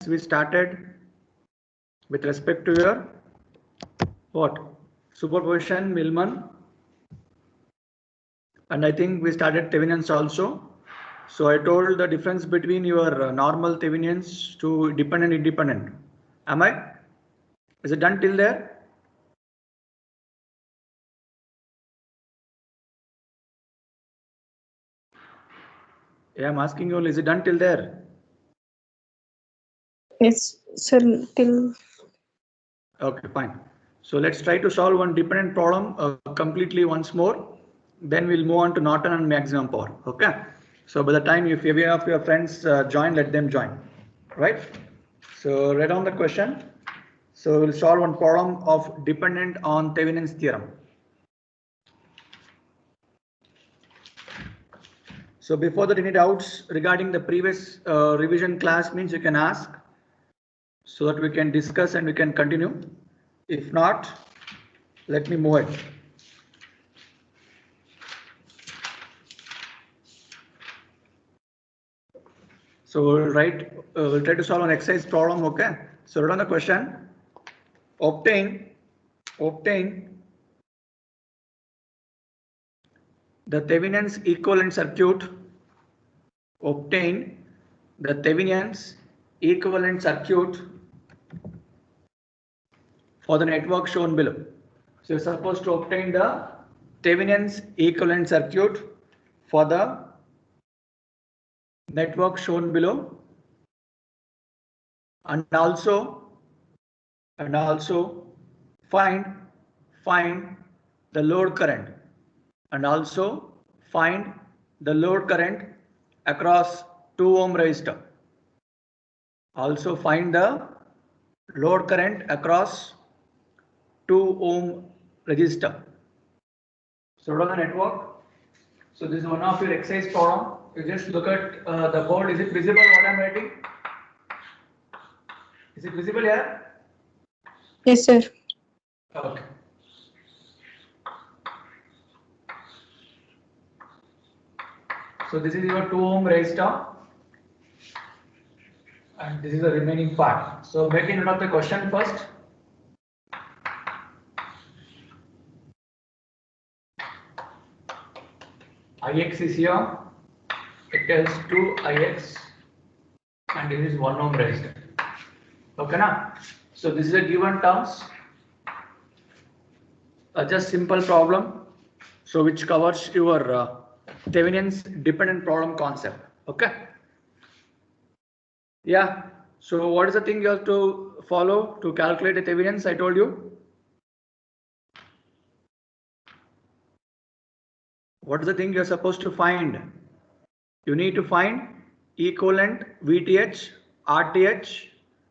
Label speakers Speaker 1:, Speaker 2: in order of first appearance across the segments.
Speaker 1: we started with respect to your what? Superposition, Millman, and I think we started Thevenins also. So I told the difference between your normal Thevenins to dependent, independent. Am I? Is it done till there? Yeah, I'm asking you, is it done till there?
Speaker 2: Yes, sir. Till.
Speaker 1: Okay, fine. So let's try to solve one dependent problem completely once more. Then we'll move on to Norton and maximum power. Okay. So by the time if any of your friends join, let them join. Right. So read on the question. So we'll solve one problem of dependent on Thevenin's theorem. So before that, any doubts regarding the previous revision class means you can ask so that we can discuss and we can continue. If not, let me move it. So we'll try to solve an exercise problem. Okay. So write on the question. Obtain the Thevenin's equivalent circuit. Obtain the Thevenin's equivalent circuit for the network shown below. So you're supposed to obtain the Thevenin's equivalent circuit for the network shown below, and also find the load current, and also find the load current across 2 ohm resistor. Also find the load current across 2 ohm resistor. So what on the network? So this is one of your exercise problem. You just look at the board. Is it visible what I'm writing? Is it visible here?
Speaker 2: Yes, sir.
Speaker 1: Okay. So this is your 2 ohm resistor, and this is the remaining part. So make a note of the question first. Ix is here. It tells 2Ix, and this is 1 ohm resistor. Okay, na? So this is a given terms. Just simple problem. So which covers your Thevenin's dependent problem concept. Okay. Yeah. So what is the thing you have to follow to calculate a Thevenin's? I told you. What is the thing you're supposed to find? You need to find equivalent VTH, RTH.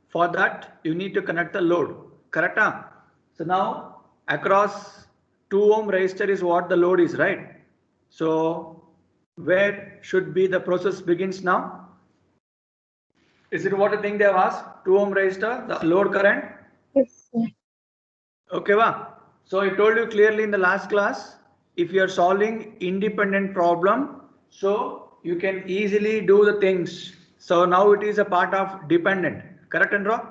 Speaker 1: For that, you need to connect the load. Correct? Huh? So now across 2 ohm resistor is what the load is, right? So where should be the process begins now? Is it what the thing they have asked? 2 ohm resistor, the load current?
Speaker 2: Yes, sir.
Speaker 1: Okay, va? So I told you clearly in the last class, if you are solving independent problem, so you can easily do the things. So now it is a part of dependent, correct, Andro?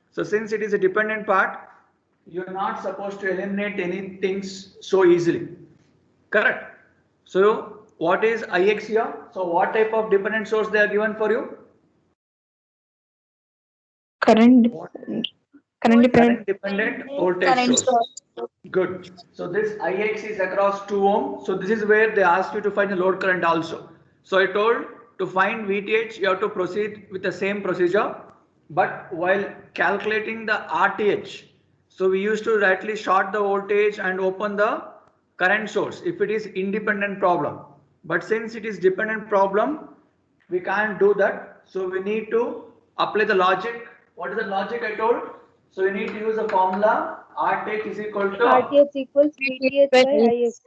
Speaker 1: So since it is a dependent part, you are not supposed to eliminate any things so easily, correct? So what is Ix here? So what type of dependent source they are given for you?
Speaker 2: Current dependent.
Speaker 1: Current dependent voltage source. Good. So this Ix is across 2 ohm. So this is where they ask you to find the load current also. So I told to find VTH, you have to proceed with the same procedure. But while calculating the RTH, so we used to directly short the voltage and open the current source if it is independent problem. But since it is dependent problem, we can't do that. So we need to apply the logic. What is the logic I told? So we need to use the formula RTH is equal to
Speaker 3: RTH equals VTH by Ix.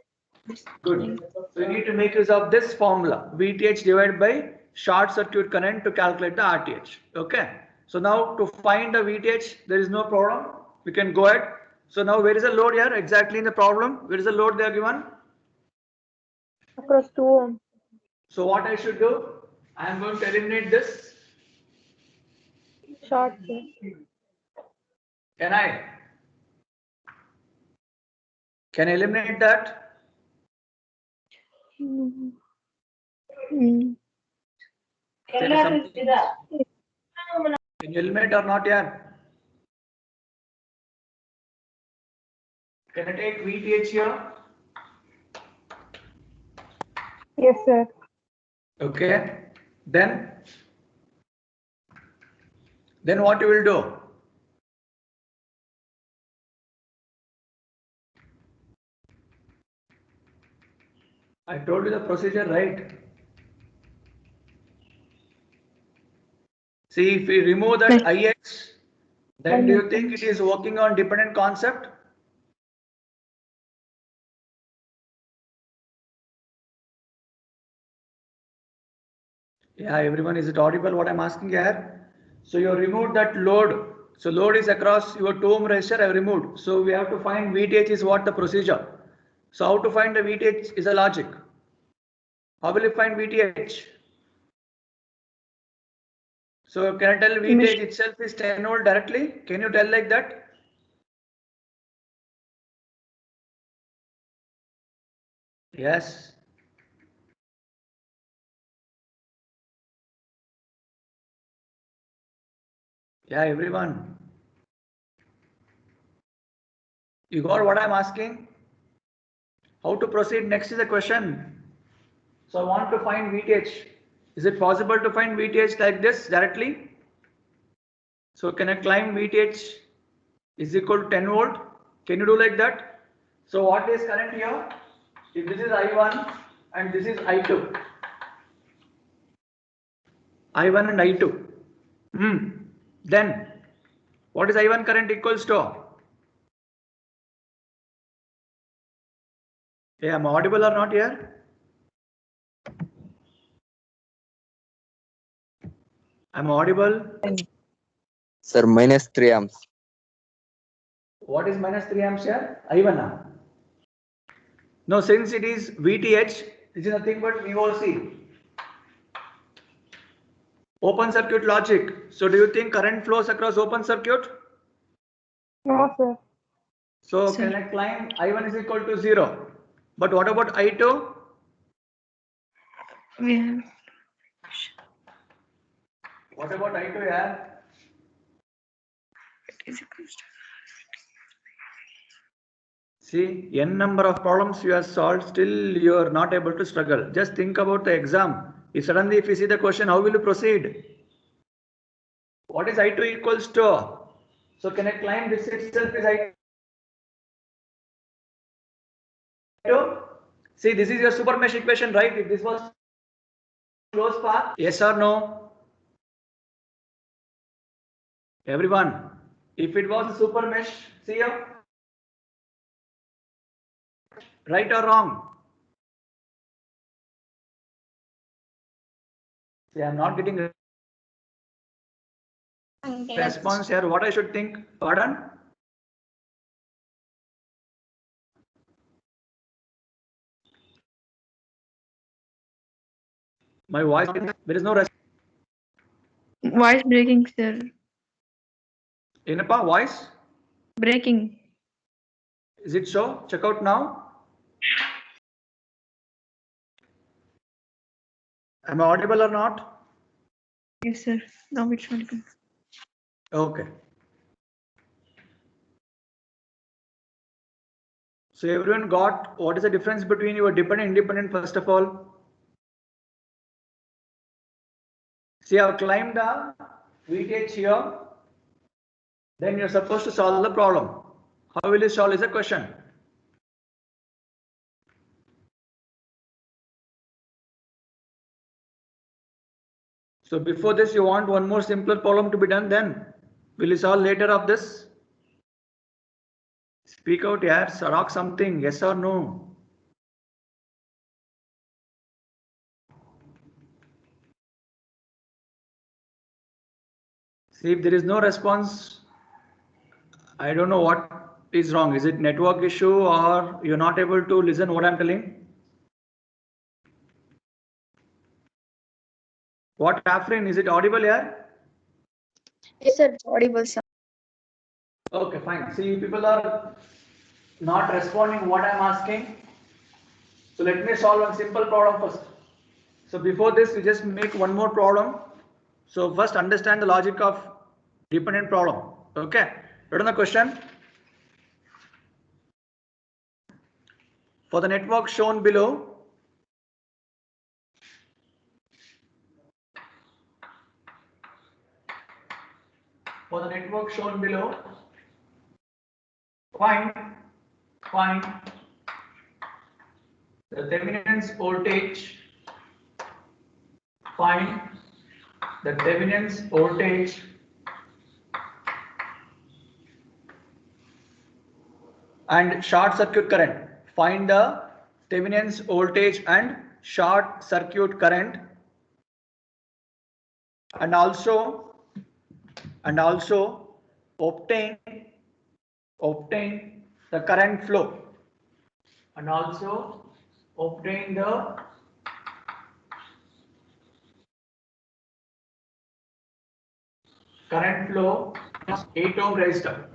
Speaker 1: good. So you need to make use of this formula VTH divided by short circuit current to calculate the RTH. Okay. So now to find the VTH, there is no problem. We can go ahead. So now where is the load here? Exactly in the problem. Where is the load they are given?
Speaker 3: Across 2 ohm.
Speaker 1: So what I should do? I am going to eliminate this.
Speaker 3: Short, sir.
Speaker 1: Can I eliminate that?
Speaker 2: Mm.
Speaker 1: There is something. Can you eliminate or not yet? Can I take VTH here?
Speaker 3: Yes, sir.
Speaker 1: Okay. Then what you will do? I told you the procedure, right? See, if we remove that IX, then do you think it is working on dependent concept? Yeah, everyone, is it audible what I'm asking here? So you removed that load. So load is across your 2 ohm resistor I have removed. So we have to find VTH is what the procedure. So how to find the VTH is a logic. How will you find VTH? So can I tell VTH itself is 10 volt directly? Can you tell like that? Yes. Yeah, everyone. You got what I'm asking? How to proceed next is the question. So I want to find VTH. Is it possible to find VTH like this directly? So can I climb VTH is equal to 10 volt? Can you do like that? So what is current here? If this is I1 and this is I2. I1 and I2. Then what is I1 current equals to? Yeah, am I audible or not here? Am I audible?
Speaker 4: Sir, minus 3 amps.
Speaker 1: What is minus 3 amps here? I1 now. No, since it is VTH, this is nothing but VOC. Open circuit logic. So do you think current flows across open circuit?
Speaker 3: No, sir.
Speaker 1: So can I climb I1 is equal to 0? But what about I2?
Speaker 2: Yeah.
Speaker 1: What about I2 here? See, n number of problems you have solved, still you are not able to struggle. Just think about the exam. If you see the question, how will you proceed? What is I2 equals to? So can I climb this itself is I2? See, this is your super mesh equation, right? If this was closed path, yes or no? Everyone, if it was a super mesh, see here, right or wrong? See, I'm not getting a response here. What I should think? Pardon? My voice, there is no response.
Speaker 2: Voice breaking, sir.
Speaker 1: Inapa, voice?
Speaker 2: Breaking.
Speaker 1: Is it so? Check out now. Am I audible or not?
Speaker 2: Yes, sir. Now it's audible.
Speaker 1: Okay. So everyone got what is the difference between your dependent and independent first of all? See, I've climbed the VTH here. Then you're supposed to solve the problem. How will you solve is a question. So before this, you want one more simpler problem to be done, then will you solve later of this? Speak out, yeah, rock something, yes or no? See, if there is no response, I don't know what is wrong. Is it network issue or you're not able to listen what I'm telling? What Afrin, is it audible here?
Speaker 2: Yes, sir. Audible, sir.
Speaker 1: Okay, fine. See, people are not responding what I'm asking. So let me solve one simple problem first. So before this, we just make one more problem. So first understand the logic of dependent problem. Okay. Read on the question. For the network shown below, find the Thevenin's voltage. Find the Thevenin's voltage and short circuit current. Find the Thevenin's voltage and short circuit current, and also obtain the current flow, and also obtain the current flow 8 ohm resistor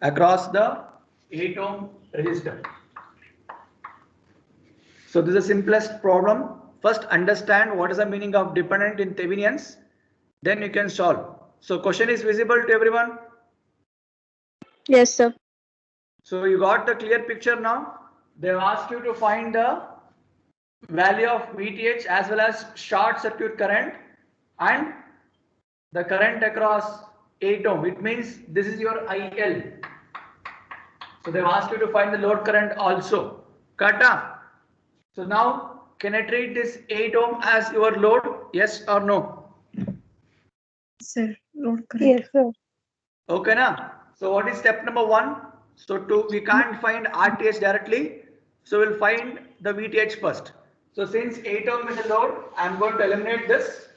Speaker 1: across the 8 ohm resistor. So this is the simplest problem. First understand what is the meaning of dependent in Thevenin's, then you can solve. So question is visible to everyone?
Speaker 2: Yes, sir.
Speaker 1: So you got the clear picture now. They have asked you to find the value of VTH as well as short circuit current and the current across 8 ohm. It means this is your IL. So they've asked you to find the load current also. Kata. So now can I treat this 8 ohm as your load? Yes or no?
Speaker 2: Sir, load current.
Speaker 3: Yes, sir.
Speaker 1: Okay, na? So what is step number 1? So we can't find RTH directly. So we'll find the VTH first. So since 8 ohm is a load, I'm going to eliminate this.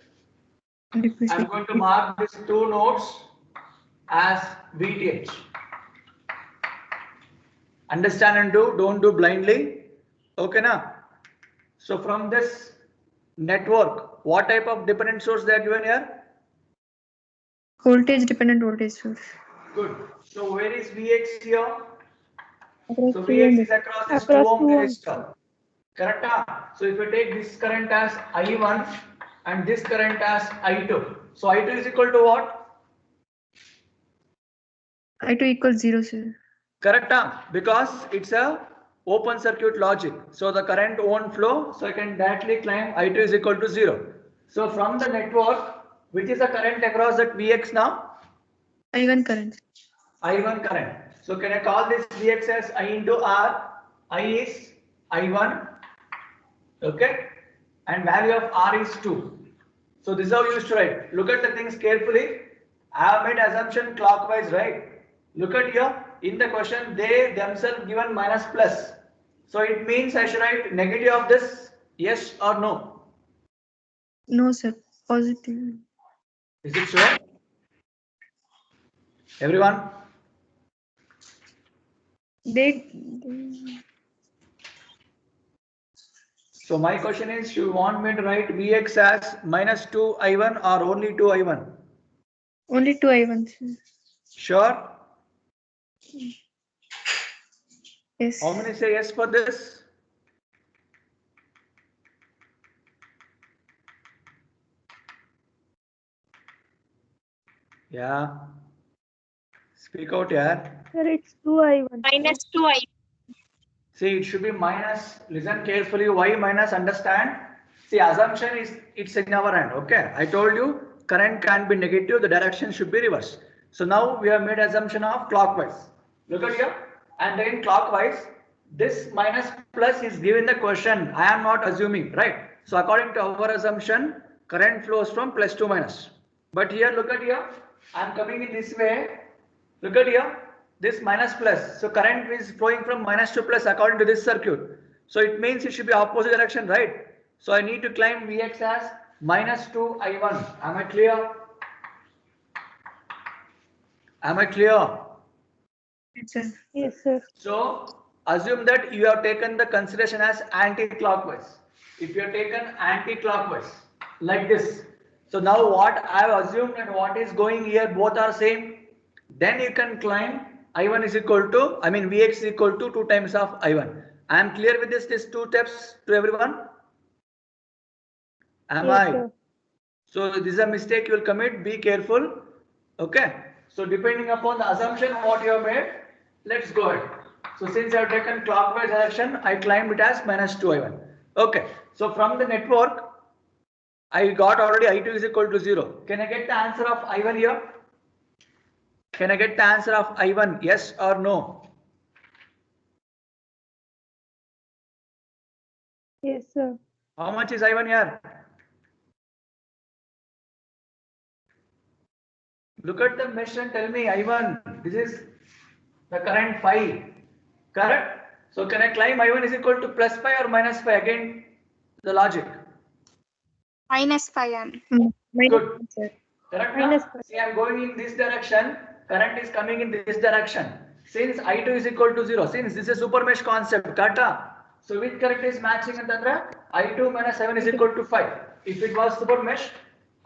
Speaker 1: I'm going to mark these two nodes as VTH. Understand and do, don't do blindly. Okay, na? So from this network, what type of dependent source they are given here?
Speaker 2: Voltage dependent voltage source.
Speaker 1: Good. So where is Vx here?
Speaker 3: Across
Speaker 1: So
Speaker 3: 2
Speaker 1: Vx
Speaker 3: ohm.
Speaker 1: is across this 2
Speaker 3: Across
Speaker 1: ohm
Speaker 3: 2 ohm.
Speaker 1: resistor. Correct? So if you take this current as I1 and this current as I2. So I2 is equal to what?
Speaker 2: I2 equals 0, sir.
Speaker 1: Correct? Because it's a open circuit logic. So the current won't flow. So I can directly claim I2 is equal to 0. So from the network, which is the current across that Vx now?
Speaker 2: I1 current.
Speaker 1: I1 current. So can I call this Vx as I into R? I is I1. Okay. And value of R is 2. So this is how you used to write. Look at the things carefully. I have made assumption clockwise, right? Look at here. In the question, they themselves given minus plus. So it means I should write negative of this, yes or no?
Speaker 2: No, sir. Positive.
Speaker 1: Is it so? Everyone?
Speaker 2: They
Speaker 1: So my question is, you want me to write Vx as minus 2 I1 or only 2 I1?
Speaker 2: only 2 I1, sir.
Speaker 1: Sure?
Speaker 2: Yes.
Speaker 1: How many say yes for this? Yeah. Speak out, yeah.
Speaker 3: Sir, it's 2I1.
Speaker 5: Minus 2I.
Speaker 1: See, it should be minus. Listen carefully. Why minus? Understand. See, assumption is it's in our hand. Okay. I told you current can be negative. The direction should be reverse. So now we have made assumption of clockwise. Look at here. And then clockwise, this minus plus is given the question. I am not assuming, right? So according to our assumption, current flows from plus to minus. But here, look at here. I am coming in this way. Look at here. This minus plus. So current is flowing from minus to plus according to this circuit. So it means it should be opposite direction, right? So I need to claim Vx as minus 2 I1. Am I clear? Am I clear?
Speaker 2: Yes, sir.
Speaker 3: Yes, sir.
Speaker 1: So assume that you have taken the consideration as anti-clockwise. If you have taken anti-clockwise like this, So now what I have assumed that what is going here, both are same. Then you can claim I1 is equal to, Vx is equal to 2 times of I1. I am clear with these two steps to everyone? Am
Speaker 3: Yes,
Speaker 1: I?
Speaker 3: sir.
Speaker 1: So this is a mistake you will commit, be careful. Okay. So depending upon the assumption what you have made, let's go ahead. So since I have taken clockwise direction, I claimed it as minus 2I1. Okay. So from the network, I got already I2 is equal to 0. Can I get the answer of I1 here? Can I get the answer of I1? Yes or no?
Speaker 3: Yes, sir.
Speaker 1: How much is I1 here? Look at the mesh and tell me I1. This is the current phi. Correct? So can I claim I1 is equal to plus phi or minus phi? Again, the logic.
Speaker 2: Minus 5
Speaker 3: Minus
Speaker 1: Good.
Speaker 3: one, sir.
Speaker 1: Correct?
Speaker 3: Minus
Speaker 1: Now?
Speaker 3: one.
Speaker 1: See, I am going in this direction. Current is coming in this direction. Since I2 is equal to 0, since this is super mesh concept, correct? So which current is matching at I2 minus I1 is equal to 5. If it was super mesh,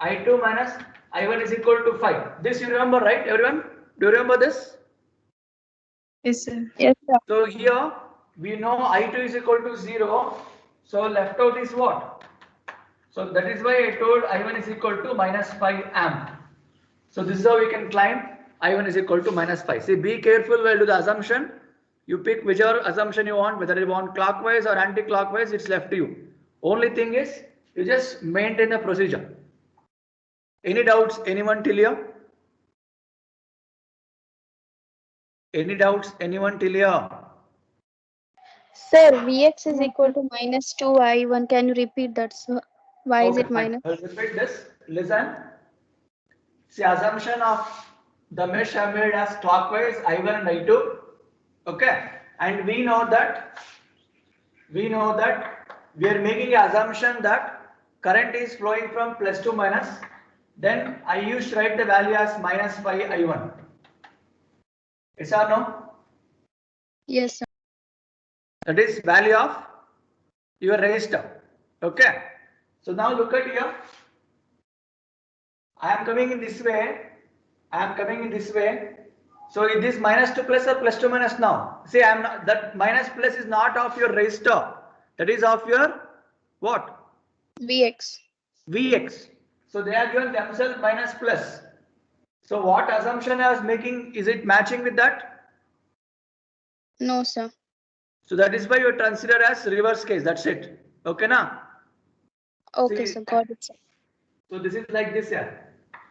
Speaker 1: I2 minus I1 is equal to 5. This you remember, right, everyone? Do you remember this?
Speaker 2: Yes, sir.
Speaker 3: Yes, sir.
Speaker 1: So here we know I2 is equal to 0. So left out is what? So that is why I told I1 is equal to minus 5 amp. So this is how we can claim I1 is equal to minus 5. See, be careful while do the assumption. You pick whichever assumption you want, whether you want clockwise or anti-clockwise, it's left to you. Only thing is, you just maintain the procedure. Any doubts, anyone till here? Any doubts, anyone till here?
Speaker 5: Sir, Vx is equal to minus 2I1. Can you repeat that, sir? Why is it minus?
Speaker 1: I'll repeat this. Listen. See, assumption of the mesh I made as clockwise I1 and I2. Okay. And we know that we are making an assumption that current is flowing from plus to minus. Then I used to write the value as minus 5 I1. Yes or no?
Speaker 5: Yes, sir.
Speaker 1: That is value of your resistor. Okay. So now look at here. I am coming in this way. So is this minus to plus or plus to minus now? See, I am not, that minus plus is not of your resistor. That is of your what?
Speaker 5: Vx.
Speaker 1: Vx. So they are given themselves minus plus. So what assumption I was making, is it matching with that?
Speaker 5: No, sir.
Speaker 1: So that is why you consider as reverse case. That's it. Okay, now.
Speaker 5: Okay,
Speaker 1: See,
Speaker 5: sir. Got it, sir.
Speaker 1: so this is like this here.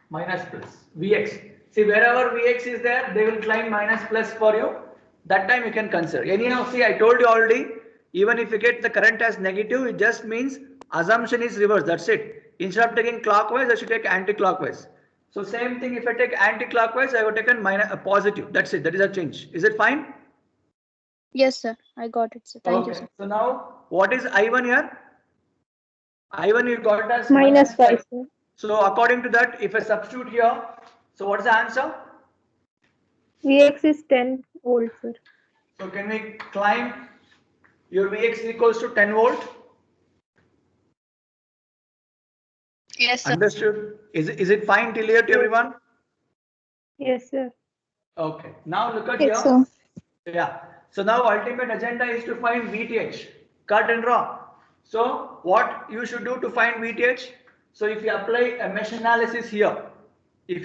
Speaker 1: Minus plus Vx. See, wherever Vx is there, they will claim minus plus for you. That time you can consider. Anyhow, see, I told you already, even if you get the current as negative, it just means assumption is reverse. That's it. Instead of taking clockwise, I should take anti-clockwise. So same thing, if I take anti-clockwise, I would take a positive. That's it. That is a change. Is it fine?
Speaker 5: Yes, sir. I got it, sir. Thank you,
Speaker 1: Okay.
Speaker 5: sir.
Speaker 1: So now, what is I1 here? I1 you got as
Speaker 3: Minus 5, sir.
Speaker 1: So according to that, if I substitute here, so what is the answer?
Speaker 3: Vx is 10 volts, sir.
Speaker 1: So can we claim your Vx equals to 10 volt?
Speaker 5: Yes, sir.
Speaker 1: Understood? Is it fine till here to everyone?
Speaker 3: Yes, sir.
Speaker 1: Okay. Now look at
Speaker 2: Yes,
Speaker 1: here.
Speaker 2: sir.
Speaker 1: Yeah. So now ultimate agenda is to find VTH. Cut and draw. So what you should do to find VTH? So if you apply a mesh analysis here, can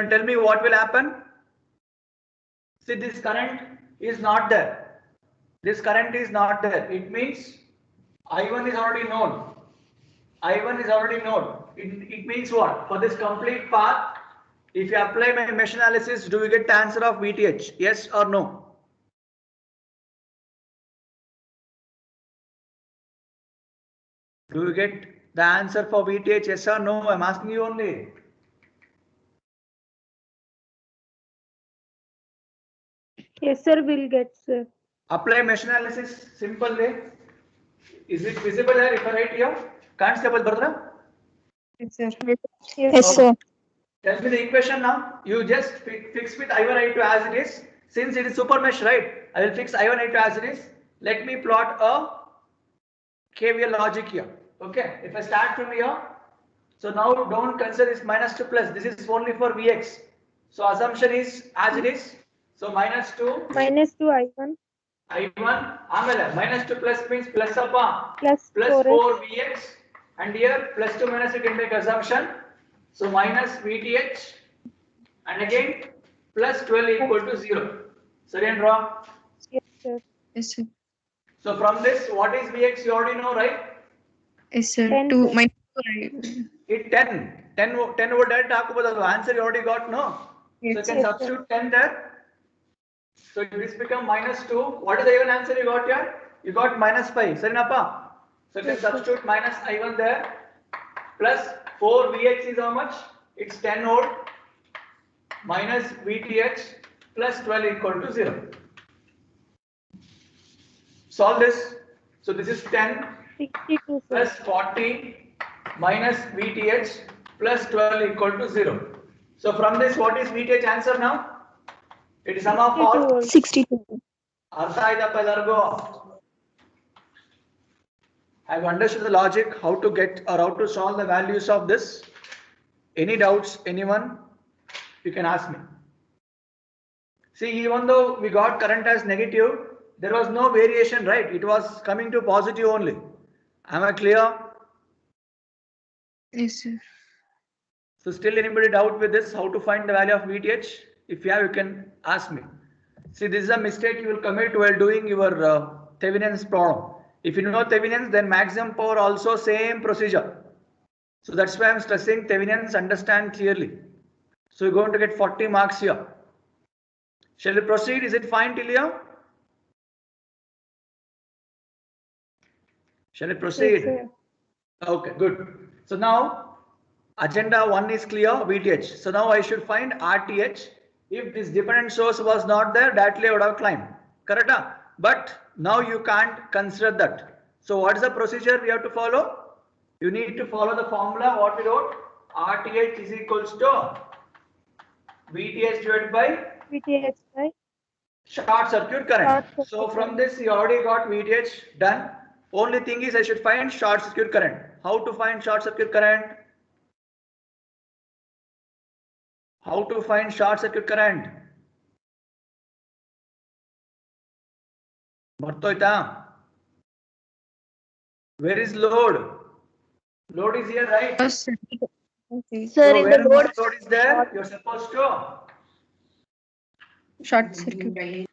Speaker 1: you tell me what will happen? See, this current is not there. It means I1 is already known. It means what? For this complete path, if you apply my mesh analysis, do we get the answer of VTH? Yes or no? Do you get the answer for VTH? Yes or no? I'm asking you only.
Speaker 3: Yes, sir, we'll get, sir.
Speaker 1: Apply mesh analysis simple way. Is it visible here if I write here? Constable brother?
Speaker 2: Yes, sir.
Speaker 3: Yes,
Speaker 2: sir.
Speaker 1: Tell me the equation now. You just fix with I1 I2 as it is. Since it is super mesh, right? I will fix I1 I2 as it is. Let me plot a KVL logic here. Okay. If I start from here, So now don't consider this minus 2 plus. This is only for Vx. So assumption is as it is. So minus 2.
Speaker 3: Minus 2 I1
Speaker 1: I1. Minus 2 plus means plus upon
Speaker 3: plus
Speaker 1: plus
Speaker 3: 4x
Speaker 1: 4 Vx. And here plus 2 minus you can make assumption. So minus Vth. And again plus 12 equal to 0. Sorry and wrong.
Speaker 3: Yes, sir.
Speaker 2: Yes, sir.
Speaker 1: So from this, what is Vx? You already know, right?
Speaker 2: Yes, sir.
Speaker 3: 10,
Speaker 2: 2
Speaker 3: sir.
Speaker 2: minus 2.
Speaker 1: It 10 over direct answer you already got, no? So you
Speaker 2: Yes,
Speaker 1: can
Speaker 3: yes, sir.
Speaker 1: substitute 10 there. So if this become minus 2, what is the even answer you got here? You got minus 5. Sarinappa. So you can
Speaker 3: Yes, sir.
Speaker 1: substitute minus I1 there. Plus 4 Vx is how much? It's 10 volt minus Vth plus 12 equal to 0. Solve this. So this is 10
Speaker 3: 62, sir.
Speaker 1: plus 40 minus Vth plus 12 equal to 0. So from this, what is Vth answer now? It is sum of
Speaker 3: 62
Speaker 1: all.
Speaker 3: volts.
Speaker 5: 62.
Speaker 1: Artha idappa ellargo. Have understood the logic, how to get or how to solve the values of this? Any doubts, anyone? You can ask me. See, even though we got current as negative, there was no variation, right? It was coming to positive only. Am I clear?
Speaker 2: Yes, sir.
Speaker 1: So still anybody doubt with this, how to find the value of Vth? If you have, you can ask me. See, this is a mistake you will commit while doing your Thevenin's problem. If you know Thevenin's, then maximum power also same procedure. So that's why I'm stressing Thevenin's understand clearly. So you're going to get 40 marks here. Shall we proceed? Is it fine till here? Shall we proceed?
Speaker 3: Yes, sir.
Speaker 1: Okay, good. So now agenda 1 is clear, Vth. So now I should find Rth. If this dependent source was not there, directly I would have climbed. Correct? But now you can't consider that. So what is the procedure we have to follow? You need to follow the formula what we wrote. Rth is equals to Vth divided by
Speaker 3: VTH by
Speaker 1: short circuit current.
Speaker 3: Short circuit
Speaker 1: So from
Speaker 3: current.
Speaker 1: this you already got Vth done. Only thing is I should find short circuit current. How to find short circuit current? How to find short circuit current? Martoita. Where is load? Load is here, right?
Speaker 2: Yes, sir. Okay.
Speaker 5: Sir,
Speaker 1: So
Speaker 5: in the
Speaker 1: where
Speaker 5: load,
Speaker 1: load is there, you're supposed to
Speaker 2: Short circuit.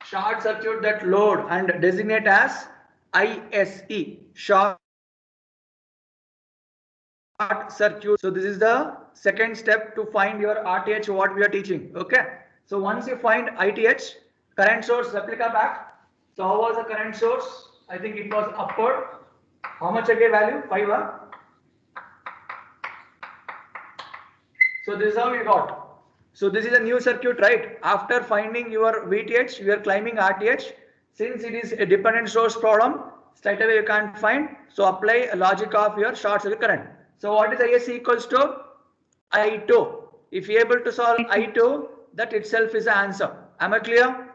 Speaker 1: short circuit that load and designate as ISE, short circuit. So this is the second step to find your RTH what we are teaching. Okay. So once you find ITH, current source replica back. So how was the current source? I think it was upward. How much again value? 5. Huh? So this is how we got. So this is a new circuit, right? After finding your VTH, you are climbing RTH. Since it is a dependent source problem, straight away you can't find. So apply a logic of your short circuit current. So what is ISC equals to? I2. If you are able to solve I2, that itself is the answer. Am I clear?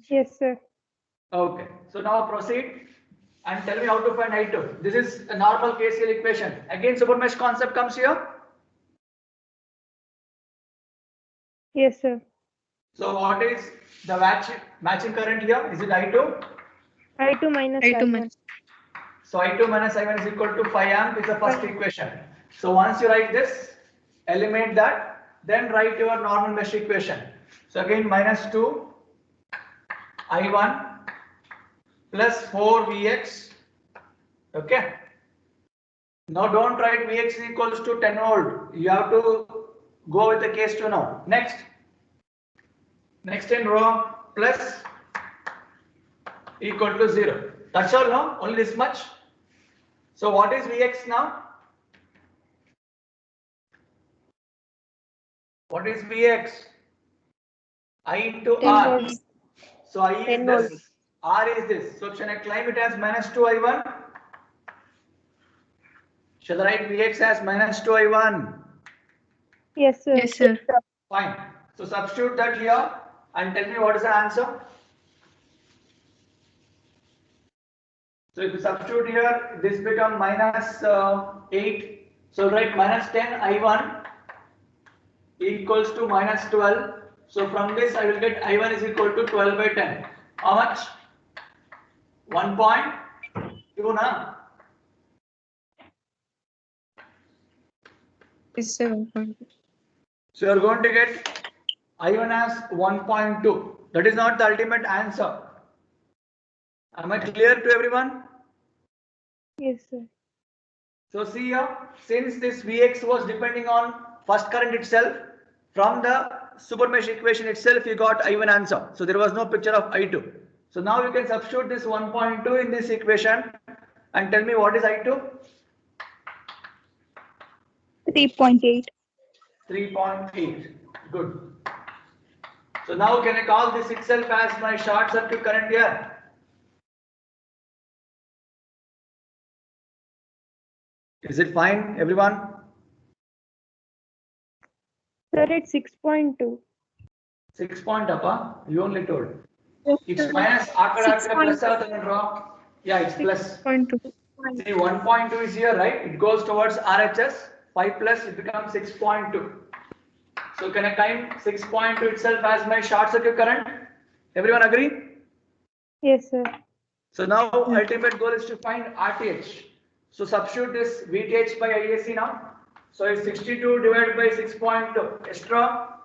Speaker 3: Yes, sir.
Speaker 1: Okay. So now proceed and tell me how to find I2. This is a normal KCL equation. Again, supermesh concept comes here.
Speaker 3: Yes, sir.
Speaker 1: So what is the matching current here? Is it I2?
Speaker 3: I2 minus
Speaker 2: I2
Speaker 3: I1.
Speaker 2: minus.
Speaker 1: So I2 minus I1 is equal to 5 amp is the first equation. So once you write this, eliminate that, then write your normal mesh equation. So again minus 2 I1 plus 4 Vx. Okay. Now don't write Vx is equals to 10 volt. You have to go with the case 2 now. Next in row plus equal to 0. That's all, no? Only this much. So what is Vx now? What is Vx? I into
Speaker 3: 10
Speaker 1: R.
Speaker 3: volts.
Speaker 1: So I is
Speaker 3: 10
Speaker 1: this.
Speaker 3: volts.
Speaker 1: R is this. So shall I climb it as minus 2 I1? Shall I write Vx as minus 2 I1?
Speaker 3: Yes, sir.
Speaker 2: Yes, sir.
Speaker 1: Fine. So substitute that here and tell me what is the answer. So if you substitute here, this become minus 8. So write minus 10 I1 equals to minus 12. So from this I will get I1 is equal to 12 by 10. How much? 1.2 na?
Speaker 2: Yes, sir. 1.2.
Speaker 1: So you are going to get I1 as 1.2. That is not the ultimate answer. Am I clear to everyone?
Speaker 3: Yes, sir.
Speaker 1: So see here, since this Vx was depending on first current itself, from the supermesh equation itself, you got I1 answer. So there was no picture of I2. So now you can substitute this 1.2 in this equation and tell me what is I2?
Speaker 5: 3.8.
Speaker 1: 3.8. Good. So now can I call this itself as my short circuit current here? Is it fine, everyone?
Speaker 3: Sir, it's 6.2.
Speaker 1: 6 point up, huh? You only told.
Speaker 5: Yes,
Speaker 1: It's
Speaker 5: sir.
Speaker 1: minus after
Speaker 5: 6
Speaker 1: plus out and draw. Yeah, it's plus.
Speaker 2: 6.2.
Speaker 1: See, 1.2 is here, right? It goes towards RHS. 5 plus, it becomes 6.2. So can I time 6.2 itself as my short circuit current? Everyone agree?
Speaker 3: Yes, sir.
Speaker 1: So now ultimate goal is to find RTH. So substitute this VTH by ISC now. So it's 62 divided by 6.2. Extra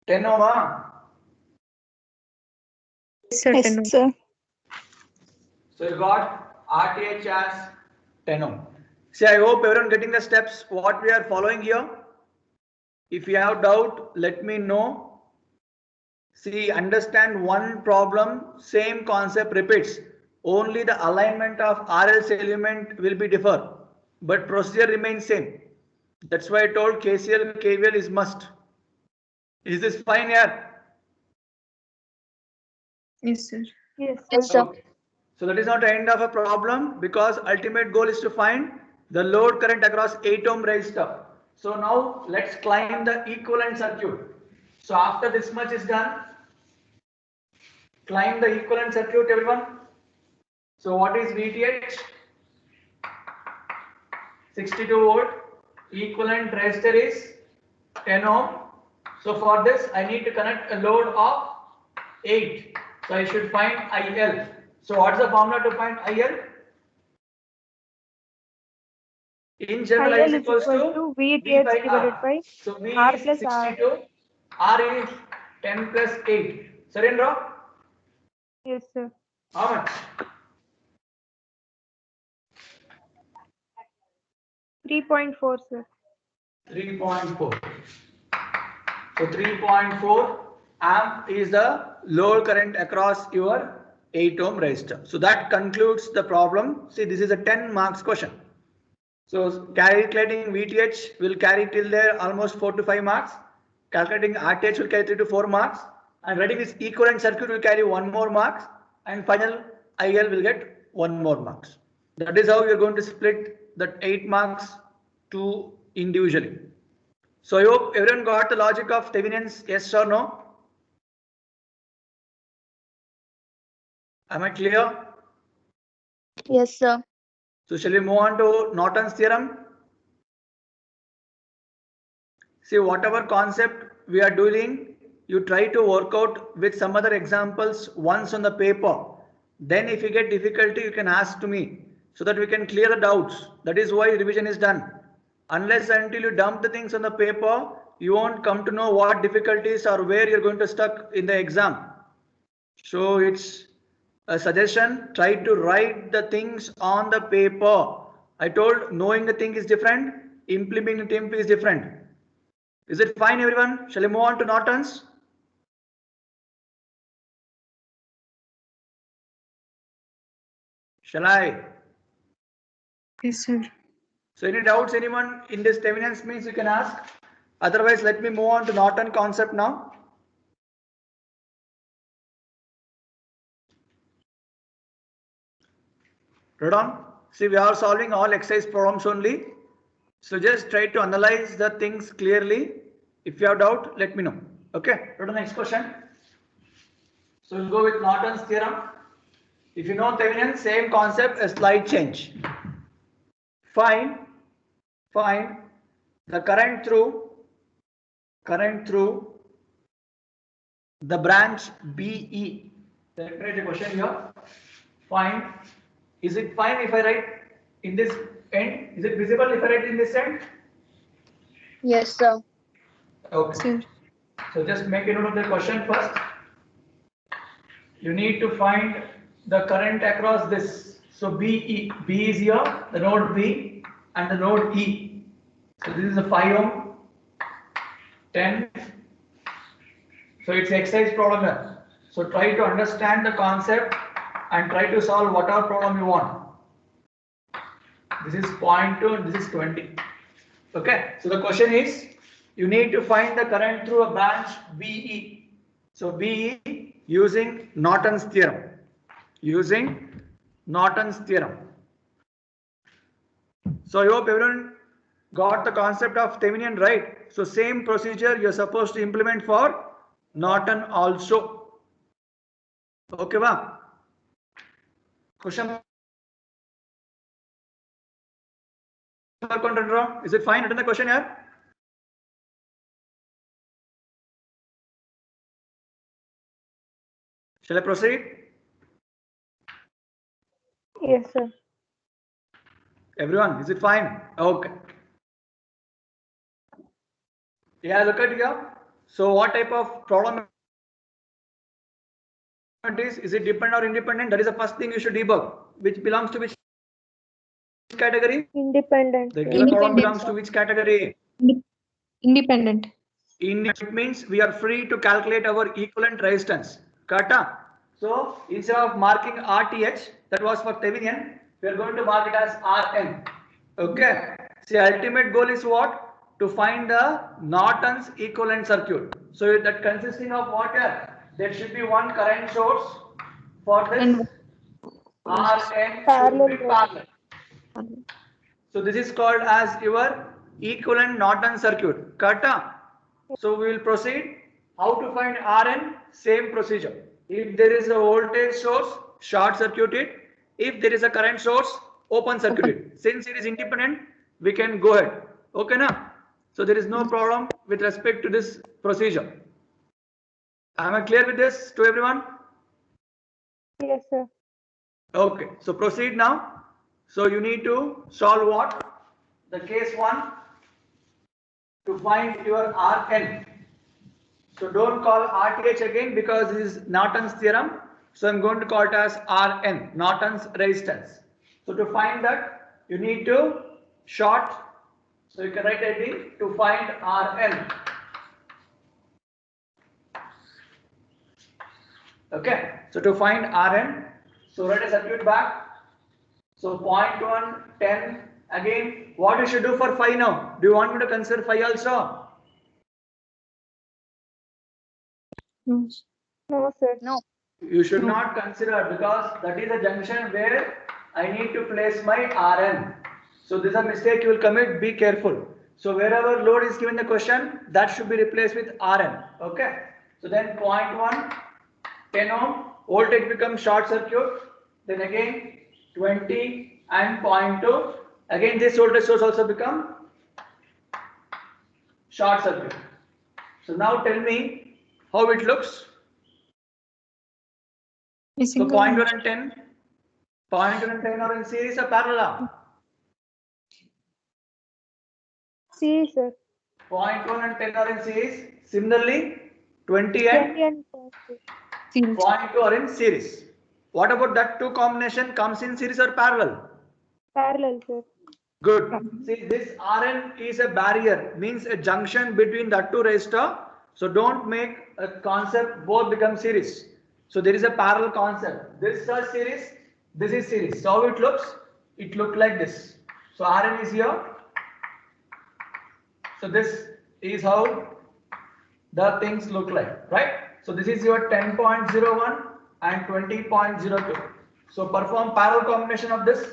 Speaker 1: 10 over.
Speaker 2: Yes, sir.
Speaker 5: Yes,
Speaker 2: 10.
Speaker 5: sir.
Speaker 1: So you got RTH as 10 ohm. See, I hope everyone getting the steps what we are following here. If you have doubt, let me know. See, understand one problem, same concept repeats. Only the alignment of RLC element will be differ, but procedure remains same. That's why I told KCL, KVL is must. Is this fine here?
Speaker 2: Yes, sir.
Speaker 3: Yes, sir.
Speaker 5: Yes, sir.
Speaker 1: Okay. So that is not the end of a problem because ultimate goal is to find the load current across 8 ohm resistor. So now let's climb the equivalent circuit. So after this much is done, climb the equivalent circuit, everyone. So what is VTH? 62 volt. Equivalent resistor is 10 ohm. So for this I need to connect a load of 8. So I should find IL. So what's the formula to find IL? In general, I
Speaker 3: IL
Speaker 1: is
Speaker 3: is
Speaker 1: equals
Speaker 3: equal
Speaker 1: to
Speaker 3: to
Speaker 1: V
Speaker 3: VTH
Speaker 1: by
Speaker 3: divided
Speaker 1: R.
Speaker 3: by
Speaker 1: So V
Speaker 3: R
Speaker 1: is
Speaker 3: plus R.
Speaker 1: 62, R is 10 plus 8. Surendra,
Speaker 3: Yes, sir.
Speaker 1: how much?
Speaker 3: 3.4, sir.
Speaker 1: 3.4. So 3.4 amp is the load current across your 8 ohm resistor. So that concludes the problem. See, this is a 10 marks question. So calculating VTH will carry till there almost 4 to 5 marks. Calculating RTH will carry 3 to 4 marks. And writing this equivalent circuit will carry 1 more marks. And final IL will get 1 more marks. That is how we are going to split that 8 marks to individually. So I hope everyone got the logic of Thevenin's, yes or no? Am I clear?
Speaker 5: Yes, sir.
Speaker 1: So shall we move on to Norton's theorem? See, whatever concept we are doing, you try to work out with some other examples once on the paper. Then if you get difficulty, you can ask to me so that we can clear the doubts. That is why revision is done. Unless until you dump the things on the paper, you won't come to know what difficulties or where you're going to stuck in the exam. So it's a suggestion, try to write the things on the paper. I told knowing the thing is different, implementing the thing is different. Is it fine, everyone? Shall I move on to Norton's? Shall I?
Speaker 2: Yes, sir.
Speaker 1: So any doubts anyone in this Thevenin's means you can ask. Otherwise, let me move on to Norton concept now. Read on. See, we are solving all exercise problems only. So just try to analyze the things clearly. If you have doubt, let me know. Okay. Read on the next question. So we'll go with Norton's theorem. If you know Thevenin, same concept, a slight change. Find the current through the branch BE. Let me write a question here. Find, is it fine if I write in this end? Is it visible if I write in this end?
Speaker 5: Yes, sir.
Speaker 1: Okay.
Speaker 2: Sir.
Speaker 1: So just make a note of the question first. You need to find the current across this. So BE, B is here, the node B and the node E. So this is a 5 ohm, 10. So it's exercise problem here. So try to understand the concept and try to solve whatever problem you want. This is 0.2 and this is 20. Okay. So the question is, you need to find the current through a branch BE. So BE using Norton's theorem. So I hope everyone got the concept of Thevenin right. So same procedure you're supposed to implement for Norton also. Okay, va? Question is it fine? Return the question here. Shall I proceed?
Speaker 3: Yes, sir.
Speaker 1: Everyone, is it fine? Okay. Yeah, look at here. So what type of problem it is? Is it dependent or independent? That is the first thing you should debug. Which belongs to which category?
Speaker 3: Independent.
Speaker 1: The given problem
Speaker 2: Independent,
Speaker 1: belongs
Speaker 2: sir.
Speaker 1: to which category?
Speaker 2: Independent.
Speaker 1: It means we are free to calculate our equivalent resistance. Kata. So instead of marking RTH, that was for Thevenin, we are going to mark it as RN. Okay. See, ultimate goal is what? To find the Norton's equivalent circuit. So that consisting of what? There should be one current source for this.
Speaker 2: And
Speaker 1: RN should
Speaker 3: Parallel
Speaker 1: be
Speaker 3: resistance.
Speaker 1: parallel. So this is called as your equivalent Norton circuit. Kata. So we will proceed. How to find RN? Same procedure. If there is a voltage source, short circuit it. If there is a current source, open circuit it. Since it is independent, we can go ahead. Okay, na? So there is no problem with respect to this procedure. Am I clear with this to everyone?
Speaker 3: Yes, sir.
Speaker 1: Okay, so proceed now. So you need to solve what? The case 1 to find your RN. So don't call RTH again because this is Norton's theorem. So I'm going to call it as RN, Norton's resistance. So to find that, you need to short. So you can write it to find RN. Okay, so to find RN, so write a circuit back. So 0.1, 10. Again, what you should do for phi now? Do you want me to consider phi also?
Speaker 2: no.
Speaker 3: No, sir.
Speaker 5: No.
Speaker 1: You should
Speaker 2: No.
Speaker 1: not consider because that is a junction where I need to place my RN. So this is a mistake you will commit. Be careful. So wherever load is given the question, that should be replaced with RN. Okay. So then 0.1, 10 ohm, voltage becomes short circuit. Then again 20 and 0.2. Again this voltage source also become short circuit. So now tell me how it looks.
Speaker 2: A
Speaker 1: So
Speaker 2: single
Speaker 1: 0.1 and 10. 0.1 and 10 are in series or parallel?
Speaker 3: C, sir.
Speaker 1: 0.1 and 10 are in series. Similarly, 20 and
Speaker 3: 20 and 40.
Speaker 2: series.
Speaker 1: 0.2 are in series. What about that two combination comes in series or parallel?
Speaker 3: Parallel, sir.
Speaker 1: Good. See, this Rn is a barrier, means a junction between that two resistor. So don't make a concept both become series. So there is a parallel concept. This is series, this is series. So how it looks? It looks like this. So Rn is here. So this is how the things look like, right? So this is your 10.01 and 20.02. So perform parallel combination of this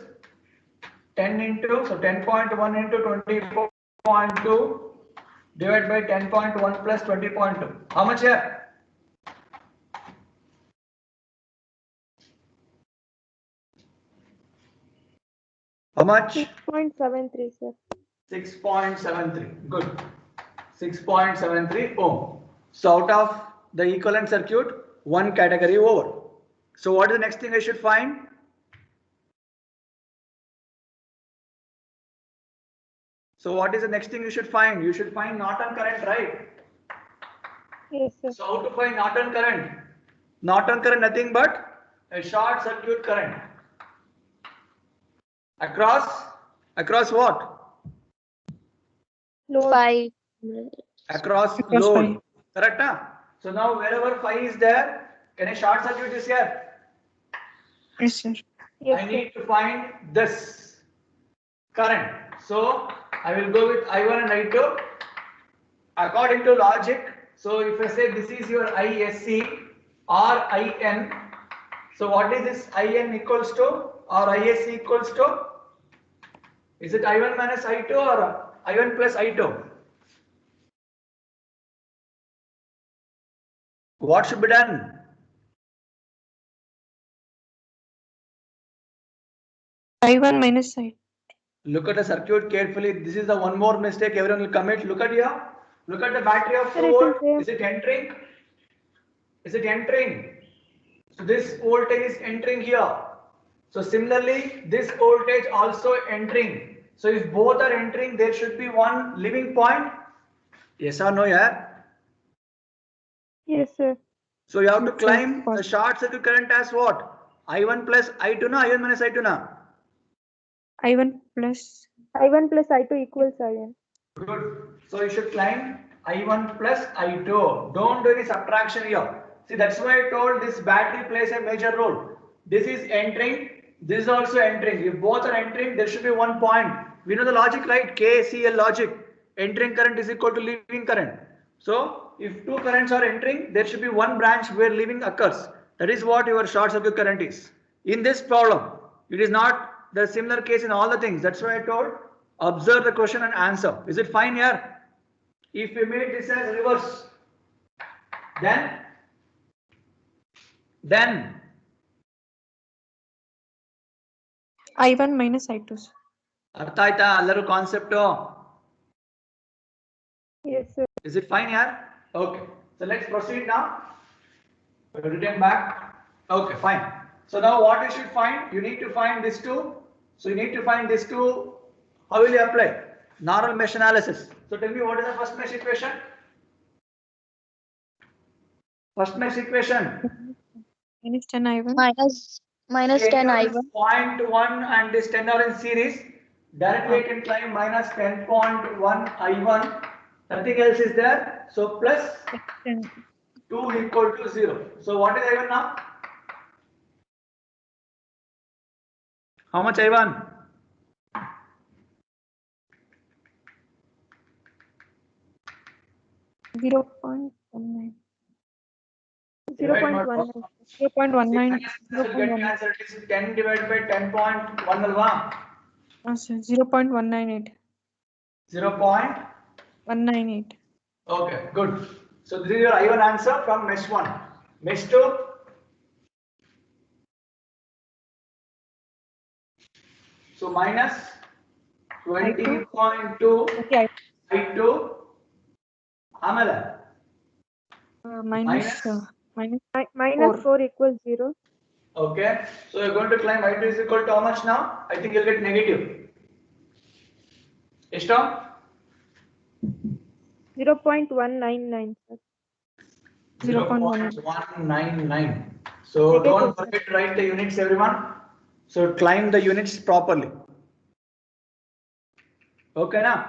Speaker 1: 10 into, so 10.1 into 20.2 divided by 10.1 plus 20.2. How much here? How much?
Speaker 3: 6.73, sir.
Speaker 1: 6.73. Good. 6.73 ohm. So out of the equivalent circuit, one category over. So what is the next thing I should find? So what is the next thing you should find? You should find Norton current, right?
Speaker 3: Yes, sir.
Speaker 1: So how to find Norton current? Norton current nothing but a short circuit current. Across what?
Speaker 3: Load.
Speaker 5: 5.
Speaker 1: Across
Speaker 2: Across
Speaker 1: load.
Speaker 2: phi.
Speaker 1: Correct? Huh? So now wherever phi is there, can I short circuit this here?
Speaker 2: Yes, sir.
Speaker 3: Yes,
Speaker 1: I
Speaker 3: sir.
Speaker 1: need to find this current. So I will go with I1 and I2 according to logic. So if I say this is your ISC or IN, so what is this IN equals to or ISC equals to? Is it I1 minus I2 or I1 plus I2? What should be done?
Speaker 2: I1 minus I.
Speaker 1: Look at the circuit carefully. This is the one more mistake everyone will commit. Look at here. Look at the battery of 2
Speaker 3: Sir, it
Speaker 1: volt.
Speaker 3: is
Speaker 1: Is it entering? Is it entering? So this voltage is entering here. So similarly, this voltage also entering. So if both are entering, there should be one leaving point. Yes or no, yeah?
Speaker 3: Yes, sir.
Speaker 1: So you have to
Speaker 2: Yes, sir.
Speaker 1: climb the short circuit current as what? I1 plus I2 na, I1 minus I2 na.
Speaker 2: I1 plus.
Speaker 3: I1 plus I2 equals IN.
Speaker 1: Good. So you should climb I1 plus I2. Don't do any subtraction here. See, that's why I told this battery plays a major role. This is entering, this is also entering. If both are entering, there should be one point. We know the logic, right? KCL logic. Entering current is equal to leaving current. So if two currents are entering, there should be one branch where leaving occurs. That is what your short circuit current is. In this problem, it is not the similar case in all the things. That's why I told observe the question and answer. Is it fine here? If we make this as reverse, then
Speaker 2: I1 minus I2. sir.
Speaker 1: ಅರ್ಥ ಆಯ್ತಾ ಎಲ್ಲರೂ concept?
Speaker 3: Yes, sir.
Speaker 1: Is it fine here? Okay. So let's proceed now. Return back. Okay, fine. So now what you should find? You need to find this two. So you need to find this two. How will you apply? Normal mesh analysis. So tell me what is the first mesh equation? First mesh equation.
Speaker 2: Minus 10 I1.
Speaker 5: Minus 10 I1.
Speaker 1: 0.1 and this 10 are in series. Directly I can climb minus 10.1 I1. Nothing else is there. So plus
Speaker 2: 10.
Speaker 1: 2 equal to 0. So what is I1 now? How much I1?
Speaker 2: 0.19.
Speaker 3: 0.19.
Speaker 2: 0.19.
Speaker 1: Get cancelled. It is 10 divided by 10.1 alva.
Speaker 2: Sir, 0.198.
Speaker 1: 0.198.
Speaker 2: 198.
Speaker 1: Okay, good. So this is your I1 answer from mesh 1. Mesh 2. So minus 20.2
Speaker 2: Okay.
Speaker 1: I2. ಆಮೇಲೆ
Speaker 2: Minus
Speaker 3: Minus 4 equals 0.
Speaker 1: Okay, so you're going to climb I2 is equal to how much now? I think you'll get negative. ಎಷ್ಟು?
Speaker 3: 0.199, sir.
Speaker 1: 0.199. So
Speaker 3: Negative.
Speaker 1: don't forget to write the units, everyone. So climb the units properly. Okay, now.